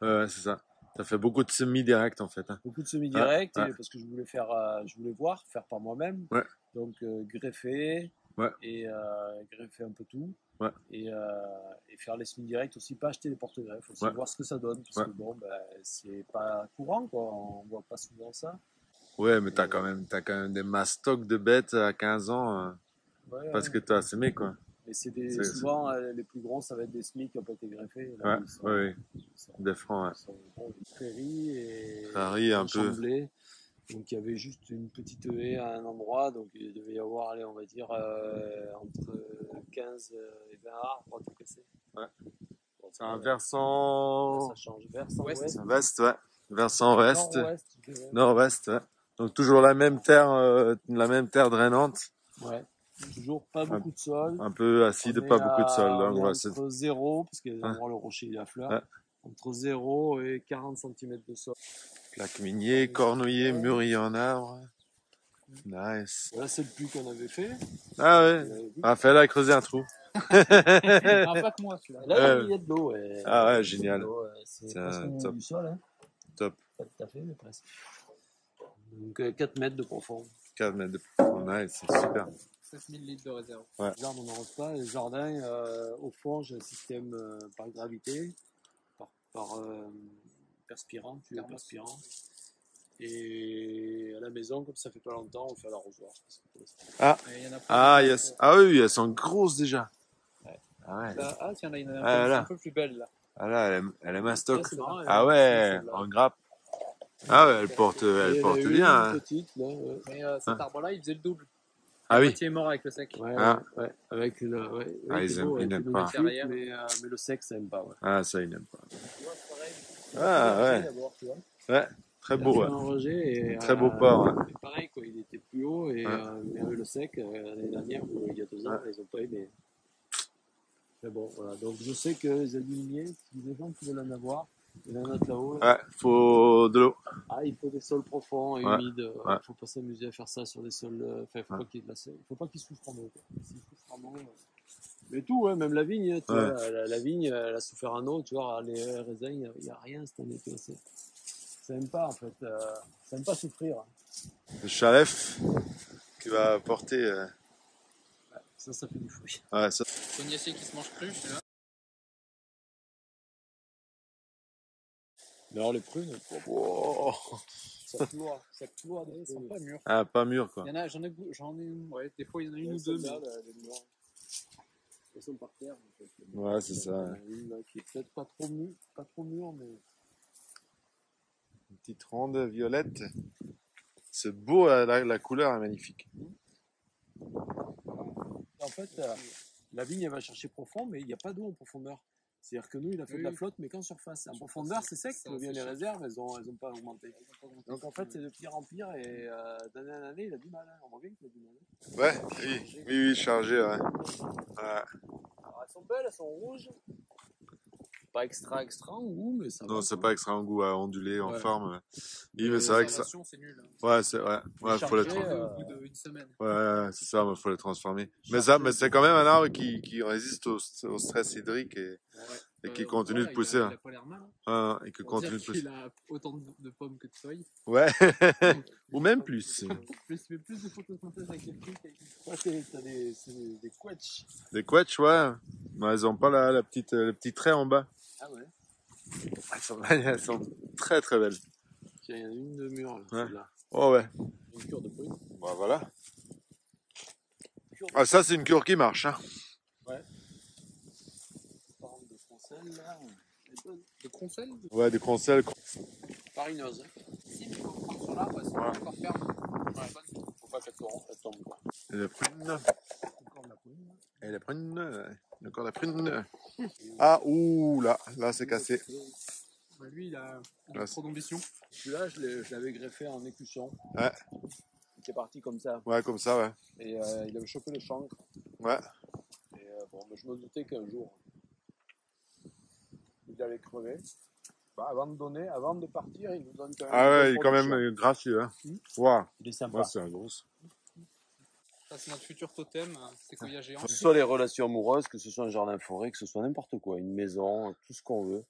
C'est ça. Ça fait beaucoup de semi-direct en fait. Beaucoup de semi-direct, parce que je voulais faire par moi-même. Donc greffer et greffer un peu tout. Et faire les semi-directs aussi, pas acheter les porte-greffes, aussi voir ce que ça donne. Parce que bon, c'est pas courant, quoi. On voit pas souvent ça. Ouais, mais t'as quand même des mastocs de bêtes à 15 ans. Parce que tu as semé, quoi. Et souvent, les plus gros, ça va être des semis qui n'ont pas été greffés. Là, des francs, prairies et un peu. Donc, il y avait juste une petite haie à un endroit. Donc, il devait y avoir, allez, on va dire, entre 15 et 20 arbres à tout casser. C'est un versant... Ça change. Versant ouest. Versant ouest. Nord-ouest, Donc, toujours la même terre drainante. Toujours pas beaucoup de sol. Un peu acide, pas beaucoup de sol. Donc, entre 0, parce qu'il y a des endroits le rocher il a fleur, entre 0 et 40 cm de sol. Plaque minier, cornouiller, mûrier en arbre. Nice. Là, c'est le puits qu'on avait fait. Ah ouais. Raphaël a creusé un trou. Pas que moi, celui-là. Là, il y a de l'eau. Ah ouais, génial. C'est presque du sol. Hein. Top. Pas tout à fait, mais presque. Donc 4 mètres de profond. 4 mètres de profond, nice, c'est super. 16 000 litres de réserve. Les arbres, on n'en rose pas. Les jardins, au fond, j'ai un système par gravité, par perspirant, perspirant. Et à la maison, comme ça fait pas longtemps, on fait l'arrosoir. Yes. Ah oui, elles sont grosses déjà. Ouais. Ah ouais. Tiens, là, il y en a un peu plus belle là. Ah là, elle est mastoc. Marrant, Ah ouais, en grappe. Ah ouais, elle porte bien. Une petite, là, ouais. Mais cet arbre-là, il faisait le double. Ah La oui. moitié est mort avec le sec. Ouais, Ah. ouais. Avec le, ouais. Ah, Oui, ils c'est beau, n'aiment avec le pas. fruit, mais le sec, ça aime pas. Ouais. Ah, ça, ils n'aiment pas. Ah ouais. D'abord, tu vois. Ouais, très beau. Il a enragé et, Très beau porc. Ouais. et pareil, quoi, il était plus haut et mais avec le sec, l'année dernière, ou il y a 2 ans, ils n'ont pas aimé. Mais bon, voilà. Donc je sais que les aluminiers, si les gens qui veulent en avoir, il y en a là-haut. Ouais, faut de l'eau. Ah, il faut des sols profonds et humides. Il faut pas s'amuser à faire ça sur des sols. Enfin, il faut pas qu'il y ait de la sel. Il faut pas qu'ils souffrent en eau. S'ils souffrent en eau. Mais tout, même la vigne, tu vois, la vigne, elle a souffert en eau, tu vois, les raisins, il n'y a rien cette année. Ça aime pas, en fait. Ça aime pas souffrir. Le chalef qui va porter. Ça fait du fruit. Ouais, ça. Cognacier qui se mange cru, celui-là. Mais alors les prunes, ça ploie, Elles sont pas mûres. Ah, pas mûr quoi. Il y en a, j'en ai, ouais, des fois il y en a une ou deux. Elles sont par terre. En fait. Ouais, c'est ça. Une là, qui est peut-être pas trop mûre, mais. Une petite ronde violette. C'est beau, la couleur est magnifique. En fait, la vigne, elle va chercher profond, mais il n'y a pas d'eau en profondeur. C'est-à-dire que nous, il a fait de la flotte, mais qu'en surface. En profondeur, c'est sec, bien les réserves, elles ont pas augmenté. Donc en fait, c'est de pire en pire, et d'année en année, il a du mal. On voit bien qu'il a du mal. Ouais, oui, chargé, ouais. Alors, elles sont belles, elles sont rouges. Pas extra en goût, mais ça va. Non, c'est pas extra en goût à onduler en forme. Oui, mais c'est vrai que ça. C'est nul. Ouais, c'est ouais. Ouais, faut les transformer au bout d'une semaine. Ouais, c'est ça, il faut les transformer. Mais c'est quand même un arbre qui résiste au stress hydrique et qui continue de pousser. Il a pas l'air mal. Et qui continue de pousser. Il a autant de pommes que de feuilles. Ouais. Ou même plus. Il fait plus de photosynthèse avec les fruits. T'as des quetchs. Des quetchs, ouais. Mais elles ont pas le petit trait en bas. Ah ouais. Elles sont très très belles. Tiens, il y en a une de mûre, là. Oh ouais. Une cure de prunes. Bah voilà. Ah, ça, c'est une cure qui marche. Hein. Ouais. Par exemple, de croncelles, là. De croncelles. Ouais, des croncelles. Farineuse. Si, mais il faut prendre sur l'arbre, elles sont encore fermes. Faut pas qu'elle tombe, quoi. Et la prune. Encore de la prune. Et la prune. Encore la prune. Ah, ouh, là, c'est cassé. Bah, lui, il a trop d'ambition. Celui-là, je l'avais greffé en écusson. Ouais. Il était parti comme ça. Ouais, comme ça, ouais. Et il avait chopé le chancre. Ouais. Et bon, je me doutais qu'un jour, il allait crever. Bah, avant de partir, il nous donne quand même. Ah ouais, il est quand même gracieux. Hein. Wow. Il est sympa. Ouais, c'est un gros. Ça, c'est notre futur totem, séquoia géant. Que ce soit les relations amoureuses, que ce soit un jardin forêt, que ce soit n'importe quoi, une maison, tout ce qu'on veut.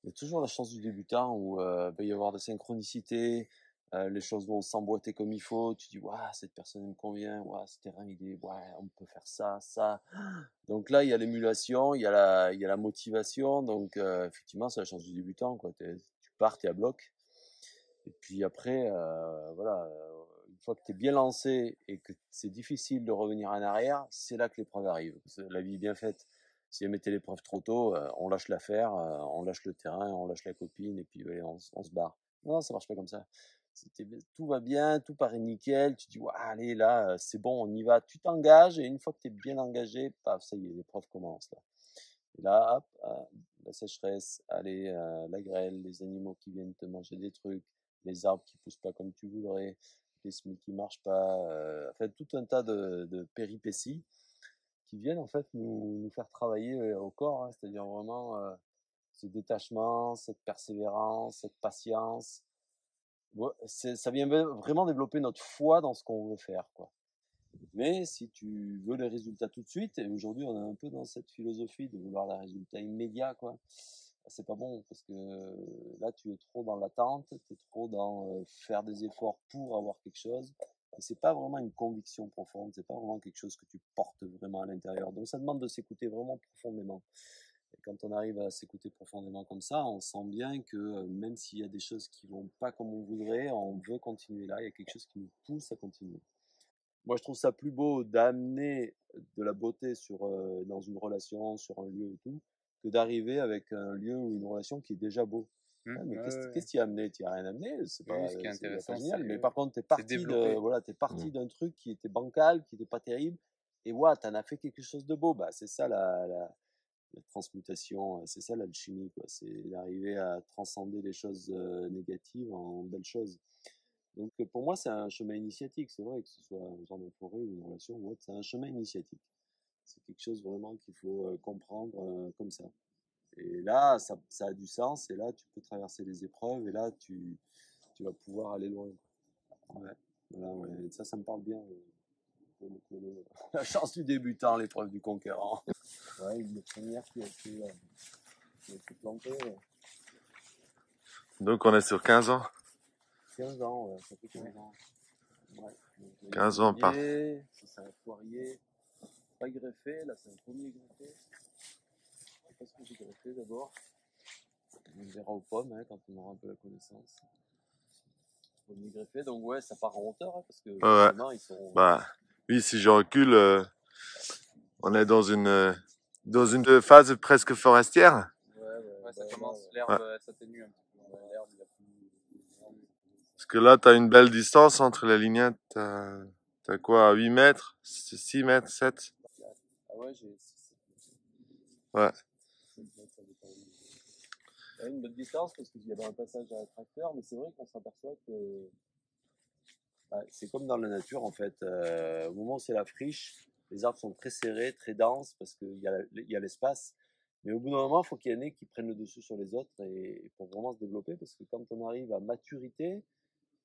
Il y a toujours la chance du débutant où il va y avoir des synchronicités, les choses vont s'emboîter comme il faut. Tu dis, waouh, cette personne me convient, waouh, ce terrain, on peut faire ça, ça. Donc là, il y a l'émulation, il y a la motivation. Donc effectivement, c'est la chance du débutant, quoi. Tu pars, t'es à bloc. Et puis après, voilà, une fois que tu es bien lancé et que c'est difficile de revenir en arrière, c'est là que l'épreuve arrive. La vie est bien faite. Si elle mettait l'épreuve trop tôt, on lâche l'affaire, on lâche le terrain, on lâche la copine et puis allez, on se barre. Non, ça marche pas comme ça. Tout va bien, tout paraît nickel. Tu dis, ouais, allez, là, c'est bon, on y va. Tu t'engages et une fois que tu es bien engagé, paf, ça y est, l'épreuve commence. Là. Et là, hop, la sécheresse, allez, la grêle, les animaux qui viennent te manger des trucs, les arbres qui poussent pas comme tu voudrais, les semis qui marchent pas, en fait, tout un tas de péripéties qui viennent en fait nous faire travailler au corps, hein, c'est-à-dire vraiment ce détachement, cette persévérance, cette patience. Ouais, ça vient vraiment développer notre foi dans ce qu'on veut faire, quoi. Mais si tu veux les résultats tout de suite, et aujourd'hui on est un peu dans cette philosophie de vouloir les résultats immédiats, quoi, c'est pas bon parce que là tu es trop dans l'attente, tu es trop dans faire des efforts pour avoir quelque chose. Et c'est pas vraiment une conviction profonde, c'est pas vraiment quelque chose que tu portes vraiment à l'intérieur. Donc ça demande de s'écouter vraiment profondément. Et quand on arrive à s'écouter profondément comme ça, on sent bien que même s'il y a des choses qui vont pas comme on voudrait, on veut continuer là, il y a quelque chose qui nous pousse à continuer. Moi, je trouve ça plus beau d'amener de la beauté dans une relation, sur un lieu et tout, que d'arriver avec un lieu ou une relation qui est déjà beau. Mais qu'est-ce que tu as amené? Tu n'as rien amené, ce qui est intéressant, pas génial. c'est Mais par contre, tu es parti d'un truc qui était bancal, qui n'était pas terrible, et voilà, tu en as fait quelque chose de beau. Bah, c'est ça la transmutation, c'est ça l'alchimie, quoi. C'est d'arriver à transcender les choses négatives en belles choses. Donc pour moi, c'est un chemin initiatique. C'est vrai que ce soit un genre de forêt ou une relation ou autre, c'est un chemin initiatique. C'est quelque chose vraiment qu'il faut comprendre comme ça. Et là, ça a du sens. Et là, tu peux traverser les épreuves. Et là, tu vas pouvoir aller loin. Ouais. Voilà, ouais. Et ça me parle bien. La chance du débutant, l'épreuve du conquérant. Ouais, une première qui a été plantée. Ouais. Donc on est sur 15 ans. 15 ans, ouais, ça fait 15 ans. Ouais. Donc, 15 ans par. C'est un poirier. Pas greffé, là c'est un premier greffé. Je sais pas ce que j'ai greffé d'abord. On verra aux pommes quand on aura un peu la connaissance. Premier greffé, donc ouais, ça part en hauteur parce que vraiment ils sont. Bah, oui, si je recule, on est dans une phase presque forestière. Ouais, ça commence, l'herbe s'atténue un petit peu. L'herbe, il a plus. Parce que là, tu as une belle distance entre les lignettes. T'as quoi, 8 mètres, 6 mètres, 7? Ah ouais, j'ai 6. Ouais. Il y a une bonne distance parce qu'il y avait un passage à tracteur, mais c'est vrai qu'on s'aperçoit que c'est comme dans la nature en fait. Au moment où c'est la friche, les arbres sont très serrés, très denses parce qu'il y a l'espace. Mais au bout d'un moment, il faut qu'il y en ait qui prennent le dessus sur les autres et pour vraiment se développer. Parce que quand on arrive à maturité,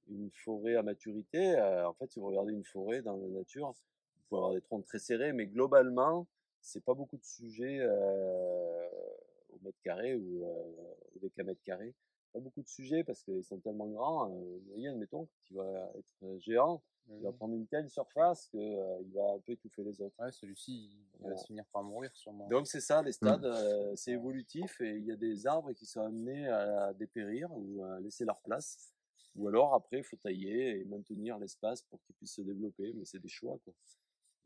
une forêt à maturité, en fait, si vous regardez une forêt dans la nature, vous pouvez avoir des troncs très serrés, mais globalement, c'est pas beaucoup de sujets au mètre carré ou au décamètre carré. Pas beaucoup de sujets parce qu'ils sont tellement grands. Vous voyez, admettons, qu'il va être géant, il va prendre une telle surface qu'il va un peu étouffer les autres. Ouais, celui-ci, il va se finir par mourir sûrement. Donc c'est ça, les stades, c'est évolutif et il y a des arbres qui sont amenés à dépérir ou à laisser leur place. Ou alors après, il faut tailler et maintenir l'espace pour qu'ils puissent se développer, mais c'est des choix, quoi.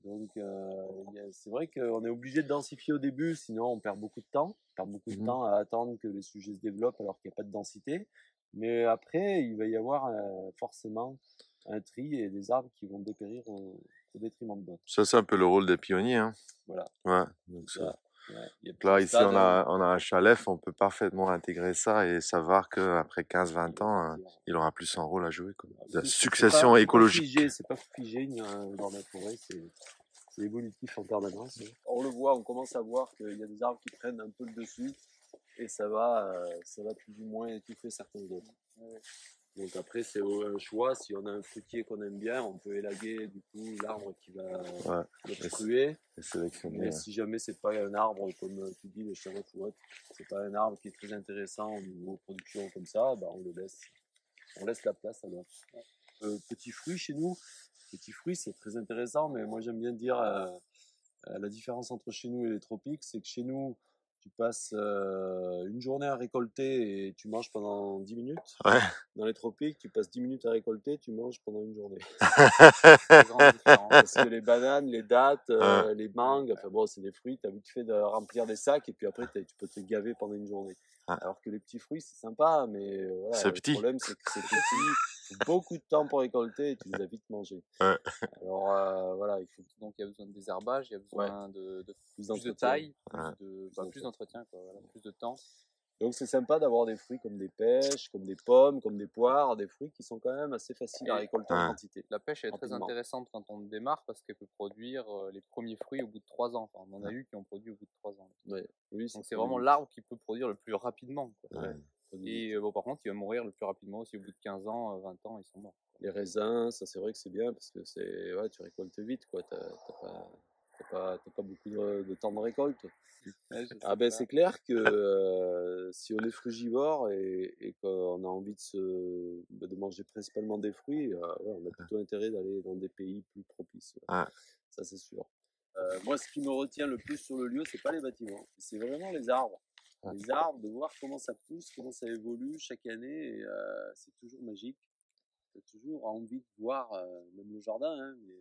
Donc c'est vrai qu'on est obligé de densifier au début, sinon on perd beaucoup de temps. On perd beaucoup de temps à attendre que les sujets se développent alors qu'il n'y a pas de densité. Mais après, il va y avoir forcément un tri et des arbres qui vont dépérir au détriment de d'autres. Ça, c'est un peu le rôle des pionniers. Hein. Voilà. Ouais. Donc, ça. Ouais, Là, ici, on a un chalef, on peut parfaitement intégrer ça et savoir qu'après 15-20 ans, il aura plus son rôle à jouer. Quoi. La succession écologique. C'est pas figé dans la forêt, c'est évolutif en permanence. On le voit, on commence à voir qu'il y a des arbres qui prennent un peu le dessus et ça va plus ou moins étouffer certains autres. Donc après, c'est un choix. Si on a un fruitier qu'on aime bien, on peut élaguer du coup l'arbre qui va l'obstruer. Mais si jamais c'est pas un arbre, comme tu dis, le chèvres ou autre, c'est pas un arbre qui est très intéressant au niveau production comme ça, bah on le laisse. On laisse la place à l'autre. Petits fruits chez nous. Petits fruits, c'est très intéressant, mais moi j'aime bien dire la différence entre chez nous et les tropiques, c'est que chez nous, tu passes une journée à récolter et tu manges pendant 10 minutes. Ouais. Dans les tropiques, tu passes 10 minutes à récolter, tu manges pendant une journée. C'est grande différence. Parce que les bananes, les dattes, les mangues, enfin bon, c'est des fruits, tu as vite fait de remplir des sacs et puis après tu peux te gaver pendant une journée. Alors que les petits fruits, c'est sympa, mais voilà, le problème c'est que c'est petit, beaucoup de temps pour récolter et tu les as vite mangés. Ouais. Alors voilà, donc il y a besoin de désherbage, il y a besoin de plus de taille, plus d'entretien, plus de temps. Donc c'est sympa d'avoir des fruits comme des pêches, comme des pommes, comme des poires, des fruits qui sont quand même assez faciles à récolter en quantité. La pêche est très intéressante quand on démarre parce qu'elle peut produire les premiers fruits au bout de 3 ans. Enfin, on en a eu qui ont produit au bout de 3 ans. Ouais. Oui, donc c'est vraiment l'arbre qui peut produire le plus rapidement. Quoi. Ouais. Et par contre, il va mourir le plus rapidement aussi au bout de 15 ans, 20 ans, ils sont morts. Les raisins, ça c'est vrai que c'est bien parce que tu récoltes vite, quoi. T'as pas beaucoup de temps de récolte. C'est clair que si on est frugivore et qu'on a envie de manger principalement des fruits, on a plutôt intérêt d'aller dans des pays plus propices. Ça c'est sûr. moi, ce qui me retient le plus sur le lieu, c'est pas les bâtiments, c'est vraiment les arbres. Les arbres, de voir comment ça pousse, comment ça évolue chaque année, et c'est toujours magique. J'ai toujours envie de voir, même le jardin, hein, mais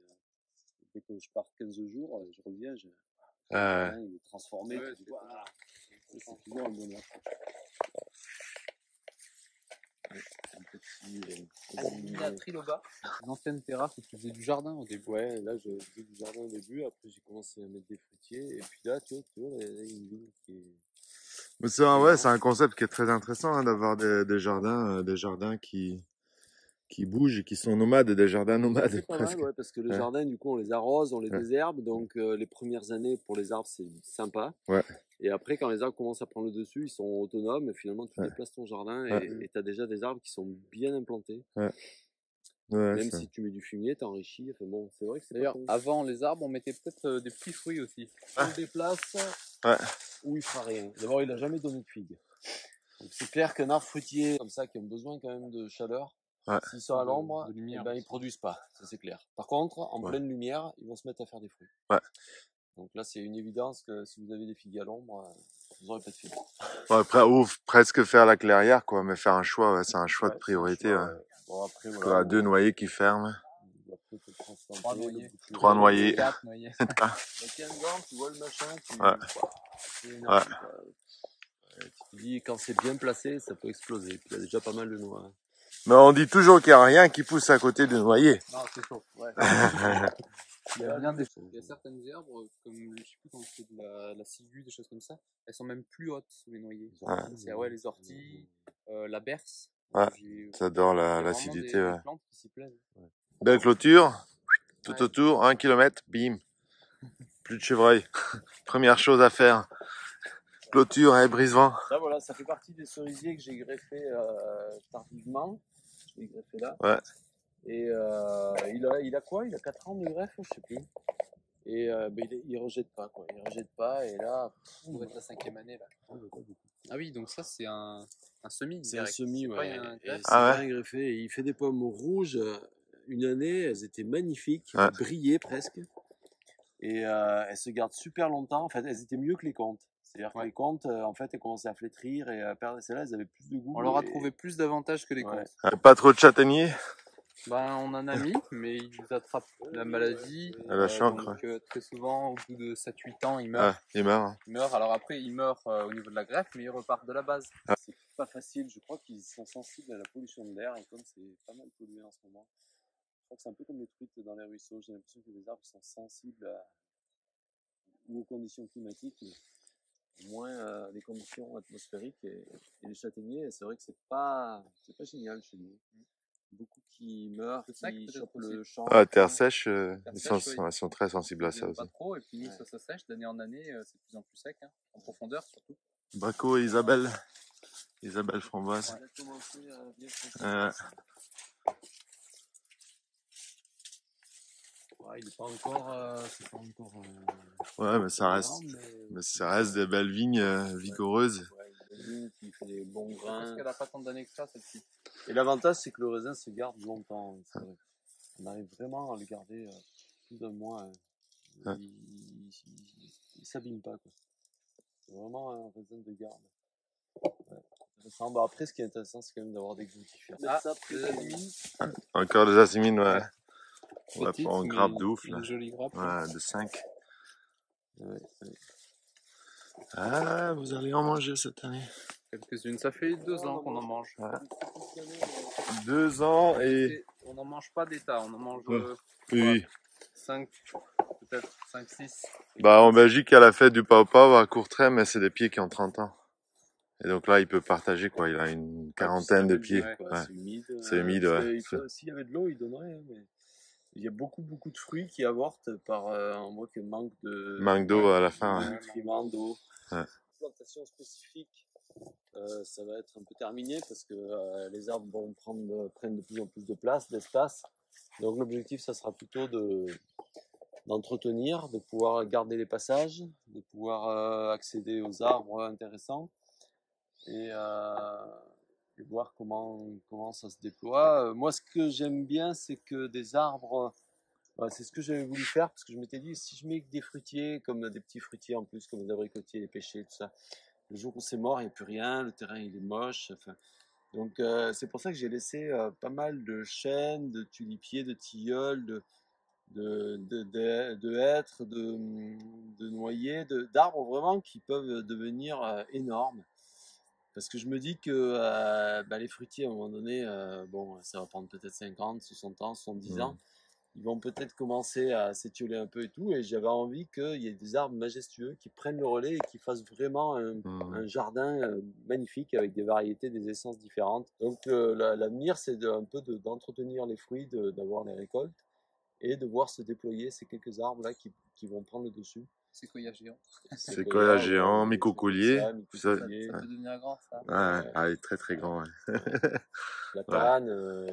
dès que je pars 15 jours, je reviens, le jardin, il est transformé. Ouais, tu dis, waouh, c'est toujours un bonheur. Triloba. Une ancienne terrasse où tu faisais du jardin au début. Ouais, là, je faisais du jardin au début. Après, j'ai commencé à mettre des fruitiers. Et puis là, tu vois, il y a une vigne qui est... Mais c'est un concept qui est très intéressant, hein, d'avoir des jardins qui bougent et qui sont nomades, des jardins nomades C'est pas presque. mal, ouais, parce que les Ouais. jardins, du coup, on les arrose, on les Ouais. désherbe. Donc, les premières années, pour les arbres, c'est sympa. Ouais. Et après, quand les arbres commencent à prendre le dessus, ils sont autonomes. Et finalement, tu déplaces ton jardin et tu as déjà des arbres qui sont bien implantés. Ouais, Même si tu mets du fumier, t'enrichis. Enfin bon, c'est vrai que c'est D'ailleurs, pas con. avant les arbres, on mettait peut-être des petits fruits aussi. On le déplace où il fera rien. D'abord, il a jamais donné de figues. Donc c'est clair qu'un arbre fruitier comme ça, qui a besoin quand même de chaleur, s'ils sont à l'ombre, de lumière, ils produisent pas. Ça c'est clair. Par contre, en pleine lumière, ils vont se mettre à faire des fruits. Ouais. Donc là, c'est une évidence que si vous avez des figues à l'ombre, vous n'aurez pas de figues. Ouais, après, ou presque faire la clairière, quoi, mais faire un choix, c'est un choix de priorité. Ouais. Bon, après, Parce qu'il y aura 2 noyers qui ferment. Après, faut transplanter, 3 noyers. 3 noyers. 4 noyés. Avec un gant, tu vois le machin, c'est énorme, Ouais. quoi. Tu te dis, quand c'est bien placé, ça peut exploser. Puis il y a déjà pas mal de noix. Hein. Mais on dit toujours qu'il n'y a rien qui pousse à côté du noyer. Non, c'est chaud. Ouais. Il y a bien des choses. Il y a certaines herbes, comme je sais plus comment c'est, la ciguë, des choses comme ça. Elles sont même plus hautes sous les noyers. C'est les orties, la berce. Ouais. Il J'adore y a l'acidité. vraiment des plantes qui s'y plaisent. Belle clôture, tout autour, 1 kilomètre, bim. Plus de chevreuil. Première chose à faire. Clôture et brise-vent. Ça, voilà, ça fait partie des cerisiers que j'ai greffé tardivement. Je l'ai greffé là. Ouais. Et il a quoi? Il a 4 ans de greffe, je sais plus. Et il rejette pas, quoi. Il rejette pas, et là... On doit être la 5e année, là. Ah oui, donc ça, c'est un semis. C'est un semis, ouais. C'est bien greffé. Et il fait des pommes rouges. Une année, elles étaient magnifiques. Elles brillaient presque. Et elles se gardent super longtemps. En fait, elles étaient mieux que les comptes. C'est-à-dire que les comptes, en fait, elles commençaient à flétrir et à perdre. Celles-là, elles avaient plus de goût. On leur a trouvé plus d'avantages que les comptes. Pas trop de châtaigniers. Ben, on en a mis, mais ils attrapent la maladie. La chancre. Donc, très souvent, au bout de 7-8 ans, ils meurent. Il meurt. Ils meurent. Alors après, ils meurent au niveau de la greffe, mais ils repartent de la base. C'est pas facile. Je crois qu'ils sont sensibles à la pollution de l'air. Et comme c'est pas mal pollué en ce moment, je crois que c'est un peu comme les truites dans les ruisseaux. J'ai l'impression que les arbres sont sensibles ou aux conditions climatiques, mais moins les conditions atmosphériques. Et les châtaigniers, c'est vrai que c'est pas génial chez nous. Beaucoup qui meurent, qui chopent le champ. Terre sèche, ils sont très sensibles à ça aussi. Pas trop, et puis ça sèche d'année en année, c'est de plus en plus sec, hein, en profondeur surtout. Braco et Isabelle. Isabelle Framboise. Il n'est pas encore. Ouais, mais ça reste des belles vignes vigoureuses. Une vigne qui fait des bons grains. Parce qu'elle n'a pas tant d'années que ça, celle-ci. Et l'avantage, c'est que le raisin se garde longtemps. On arrive vraiment à le garder plus d'un mois. Il ne s'abîme pas, quoi. C'est vraiment un raisin de garde. Après, ce qui est intéressant, c'est quand même d'avoir des goûtifères. Encore des assimines, ouais. Petite, On grappe de ouf, là. Une jolie grappe. Ouais, de 5. Ah, vous allez en manger cette année. Quelques-unes. Ça fait 2 ans qu'on en mange. Ouais. 2 ans et... On n'en mange pas d'état, on en mange Oui. 5, peut-être 5, 6. En Belgique, il y a la fête du Pau à Courtrai, mais c'est des pieds qui ont 30 ans. Et donc là, il peut partager, quoi. Il a une quarantaine de pieds. Ouais. C'est humide, ouais. S'il y avait de l'eau, il donnerait. Hein, mais... Il y a beaucoup de fruits qui avortent par on voit que manque d'eau à la fin. Ouais. Nutriments d'eau. Ouais. Plantation spécifique, ça va être un peu terminé parce que les arbres prennent de plus en plus de place, d'espace. Donc l'objectif, ça sera plutôt d'entretenir, de pouvoir garder les passages, de pouvoir accéder aux arbres intéressants et voir comment ça se déploie. Moi, ce que j'aime bien, c'est que des arbres Ouais, c'est ce que j'avais voulu faire parce que je m'étais dit, si je mets des fruitiers, comme des petits fruitiers en plus, comme des abricotiers, des pêchers, tout ça, le jour où c'est mort, il n'y a plus rien, le terrain il est moche. Enfin, donc c'est pour ça que j'ai laissé pas mal de chênes, de tulipiers, de tilleuls, de hêtres, de noyers, d'arbres vraiment qui peuvent devenir énormes. Parce que je me dis que les fruitiers, à un moment donné, bon, ça va prendre peut-être 50, 60 ans, 70 ans. Ils vont peut-être commencer à s'étioler un peu et tout. Et j'avais envie qu'il y ait des arbres majestueux qui prennent le relais et qui fassent vraiment un jardin magnifique avec des variétés, des essences différentes. Donc l'avenir, c'est un peu d'entretenir les fruits, d'avoir les récoltes et de voir se déployer ces quelques arbres-là qui vont prendre le dessus. Séquoia géant. Séquoia géant, micocolier. Ça peut devenir grand, ça. Il est très très grand. Platane,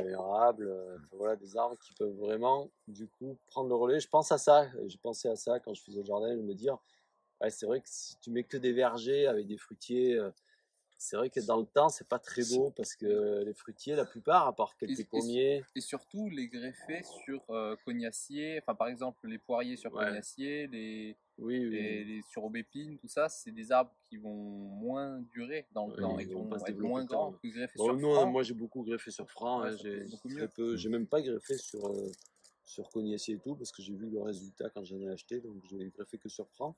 érable, enfin, voilà, des arbres qui peuvent vraiment, du coup, prendre le relais. Je pense à ça, j'ai pensé à ça quand je faisais le jardin, de me dire, ouais, c'est vrai que si tu mets que des vergers avec des fruitiers, c'est vrai que dans le temps, c'est pas très beau parce que les fruitiers, la plupart, à part quelques pommiers. Et surtout les greffer sur cognaciers, enfin par exemple les poiriers sur cognaciers, les sur aubépine, tout ça, c'est des arbres qui vont moins durer dans le temps et qui vont être moins grands que greffés sur franc. Moi j'ai beaucoup greffé sur franc, j'ai très peu, j'ai même pas greffé sur cognacier et tout parce que j'ai vu le résultat quand j'en ai acheté, donc je l'ai greffé que sur franc.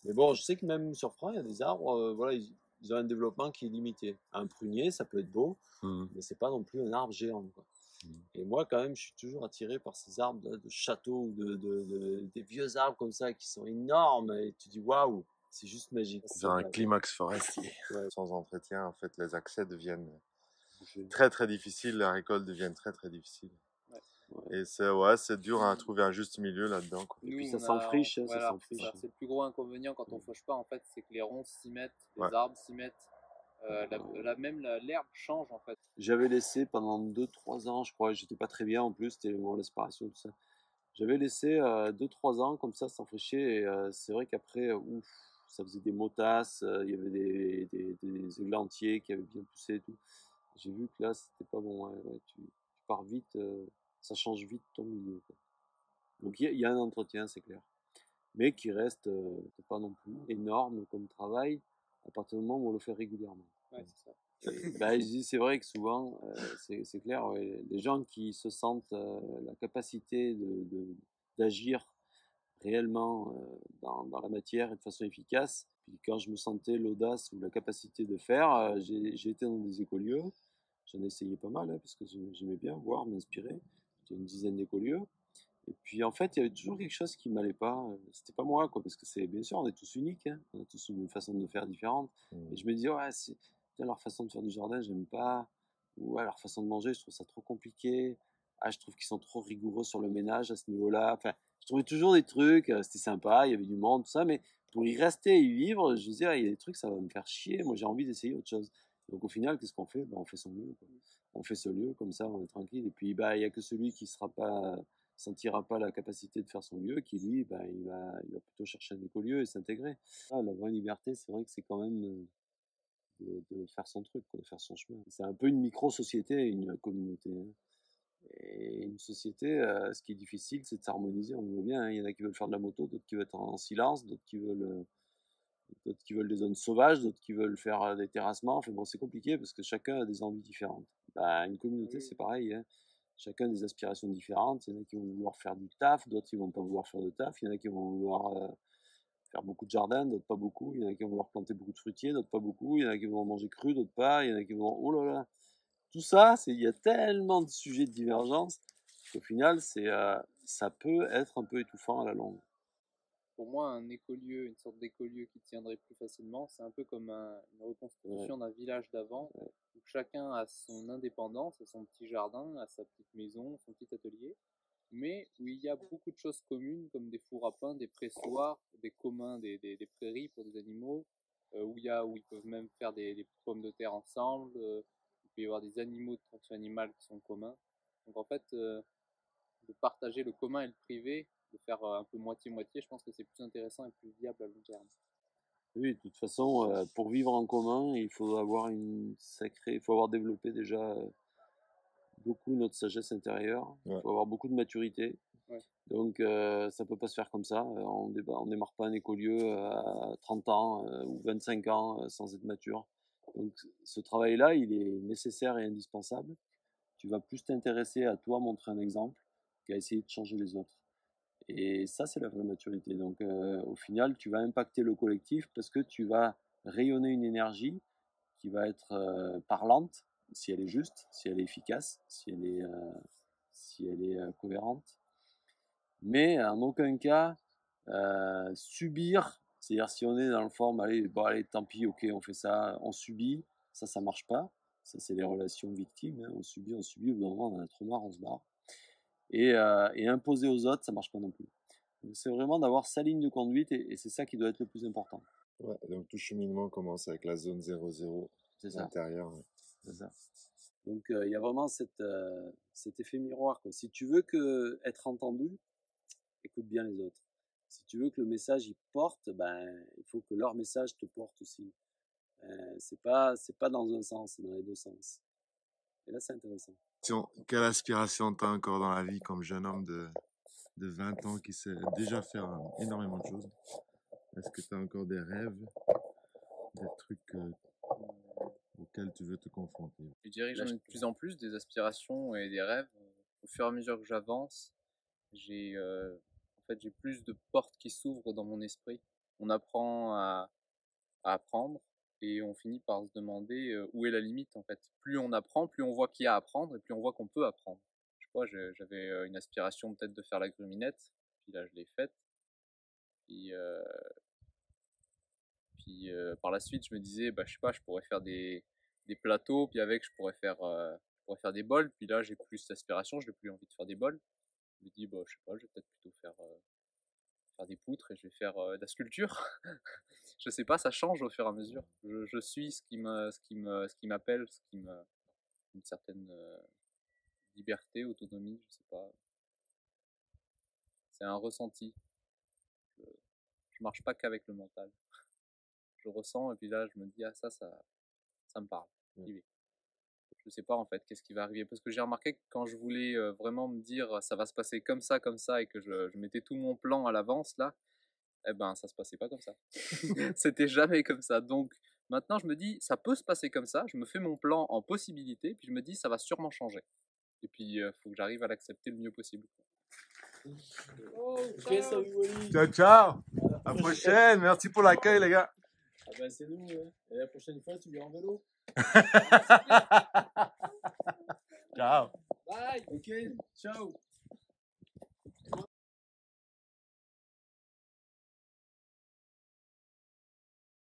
Mais bon, je sais que même sur franc, il y a des arbres, voilà, ils ont un développement qui est limité. Un prunier, ça peut être beau, mais c'est pas non plus un arbre géant, quoi. Et moi, quand même, je suis toujours attiré par ces arbres de château ou des vieux arbres comme ça qui sont énormes. Et tu dis, waouh, c'est juste magique. C'est un climax forestier. Sans entretien, en fait, les accès deviennent très très difficiles, la récolte devient très très difficile. Et c'est dur à trouver un juste milieu là-dedans. Et puis ça s'enfriche, ça s'enfriche. C'est le plus gros inconvénient quand on fauche pas, en fait, c'est que les ronces s'y mettent, les arbres s'y mettent. Même l'herbe change en fait. J'avais laissé pendant 2-3 ans, je crois, j'étais pas très bien en plus, c'était le moment de la séparation, tout ça. J'avais laissé 2-3 ans comme ça s'enfricher et c'est vrai qu'après, ça faisait des motasses, il y avait des églantiers qui avaient bien poussé et tout. J'ai vu que là, c'était pas bon, tu pars vite, ça change vite ton milieu, quoi. Donc il y a un entretien, c'est clair, mais qui reste pas non plus énorme comme travail à partir du moment où on le fait régulièrement. Ouais, c'est ça. C'est vrai que souvent, c'est clair, les gens qui se sentent la capacité d'agir réellement dans la matière et de façon efficace. Puis quand je me sentais l'audace ou la capacité de faire, j'ai été dans des écolieux. J'en ai essayé pas mal, parce que j'aimais bien voir, m'inspirer. J'étais une dizaine d'écolieux. Et puis en fait, il y avait toujours quelque chose qui m'allait pas. C'était pas moi, quoi, parce que c'est bien sûr, on est tous uniques, hein. On a tous une façon de faire différente. Et je me disais, ouais, leur façon de faire du jardin, j'aime pas. Ou ouais, leur façon de manger, je trouve ça trop compliqué. Ah, je trouve qu'ils sont trop rigoureux sur le ménage à ce niveau-là. Enfin, je trouvais toujours des trucs, c'était sympa, il y avait du monde, tout ça, mais pour y rester et y vivre, je me disais, ah, il y a des trucs, ça va me faire chier. Moi, j'ai envie d'essayer autre chose. Donc au final, qu'est-ce qu'on fait? On fait son mieux, quoi. On fait ce lieu, comme ça, on est tranquille. Et puis, il y a que celui qui sentira pas la capacité de faire son lieu, qui lui, il va plutôt chercher un écolieu et s'intégrer. Ah, la vraie liberté, c'est vrai que c'est quand même de faire son truc, quoi, de faire son chemin. C'est un peu une micro-société, une communauté, hein. Et une société, ce qui est difficile, c'est de s'harmoniser. On le voit bien, hein. Il y en a qui veulent faire de la moto, d'autres qui veulent être en silence, d'autres qui veulent des zones sauvages, d'autres qui veulent faire des terrassements. Enfin bon, c'est compliqué parce que chacun a des envies différentes. Une communauté, c'est pareil, hein. Chacun a des aspirations différentes. Il y en a qui vont vouloir faire du taf, d'autres qui vont pas vouloir faire de taf. Il y en a qui vont vouloir faire beaucoup de jardin, d'autres pas beaucoup. Il y en a qui vont vouloir planter beaucoup de fruitiers, d'autres pas beaucoup. Il y en a qui vont manger cru, d'autres pas. Il y en a qui vont, oh là là. Tout ça, il y a tellement de sujets de divergence qu'au final, ça peut être un peu étouffant à la longue. Pour moi, un écolieu, une sorte d'écolieu qui tiendrait plus facilement, c'est un peu comme une reconstitution d'un village d'avant, où chacun a son indépendance, a son petit jardin, a sa petite maison, son petit atelier, mais où il y a beaucoup de choses communes, comme des fours à pain, des pressoirs, des communs, des prairies pour des animaux, où ils peuvent même faire des pommes de terre ensemble, il peut y avoir des animaux de traction animale qui sont communs. Donc en fait, de partager le commun et le privé, de faire un peu moitié-moitié, je pense que c'est plus intéressant et plus viable à long terme. Oui, de toute façon, pour vivre en commun, il faut avoir développé déjà beaucoup notre sagesse intérieure. Il faut avoir beaucoup de maturité. Ouais. Donc ça peut pas se faire comme ça. On démarre pas un écolieu à 30 ans ou 25 ans sans être mature. Donc ce travail-là, il est nécessaire et indispensable. Tu vas plus t'intéresser à toi montrer un exemple qu'à essayer de changer les autres. Et ça, c'est la vraie maturité. Donc au final, tu vas impacter le collectif parce que tu vas rayonner une énergie qui va être parlante, si elle est juste, si elle est efficace, si elle est cohérente. Mais en aucun cas subir, c'est-à-dire si on est dans le forme, allez, bon, allez, tant pis, ok, on fait ça, on subit, ça marche pas. Ça, c'est les relations victimes, hein. On subit, au bout d'un moment, on en a trop marre, on se barre. Et imposer aux autres, ça marche pas non plus. Donc, c'est vraiment d'avoir sa ligne de conduite et c'est ça qui doit être le plus important. Ouais, donc tout cheminement commence avec la zone 0-0 intérieure. Ouais. C'est ça. Donc il y a vraiment cet effet miroir, quoi. Si tu veux être entendu, écoute bien les autres. Si tu veux que le message il porte, ben il faut que leur message te porte aussi. C'est pas dans un sens, c'est dans les deux sens. Et là c'est intéressant. Quelle aspiration t'as encore dans la vie comme jeune homme de 20 ans qui sait déjà faire énormément de choses? Est-ce que tu as encore des rêves, des trucs auxquels tu veux te confronter? Je dirais que j'en ai de plus en plus des aspirations et des rêves. Au fur et à mesure que j'avance, j'ai plus de portes qui s'ouvrent dans mon esprit. On apprend à apprendre et on finit par se demander où est la limite en fait. Plus on apprend, plus on voit qu'il y a à apprendre et plus on voit qu'on peut apprendre. Je sais pas, j'avais une aspiration peut-être de faire la gruminette, puis là je l'ai faite. Puis par la suite je me disais, bah je sais pas, je pourrais faire des plateaux, puis avec je pourrais faire des bols. Puis là j'ai plus cette aspiration, je n'ai plus envie de faire des bols. Je me dis, bah je sais pas, je vais peut-être plutôt faire des poutres et je vais faire de la sculpture. Je sais pas, ça change au fur et à mesure. Je suis ce qui m'appelle, une certaine liberté, autonomie, je sais pas. C'est un ressenti. Je marche pas qu'avec le mental. Je ressens et puis là je me dis, ah ça me parle. J'y vais. Je sais pas en fait qu'est-ce qui va arriver parce que j'ai remarqué que quand je voulais vraiment me dire ça va se passer comme ça et que je mettais tout mon plan à l'avance là, eh ben ça se passait pas comme ça. C'était jamais comme ça. Donc maintenant je me dis ça peut se passer comme ça, je me fais mon plan en possibilité, puis je me dis ça va sûrement changer. Et puis faut que j'arrive à l'accepter le mieux possible. Ok, salut Wally. Ciao, ciao. À la prochaine. Merci pour l'accueil, les gars. Ah ben c'est nous. Hein. Et la prochaine fois, tu viens en vélo. Ciao. Bye. Ok, ciao.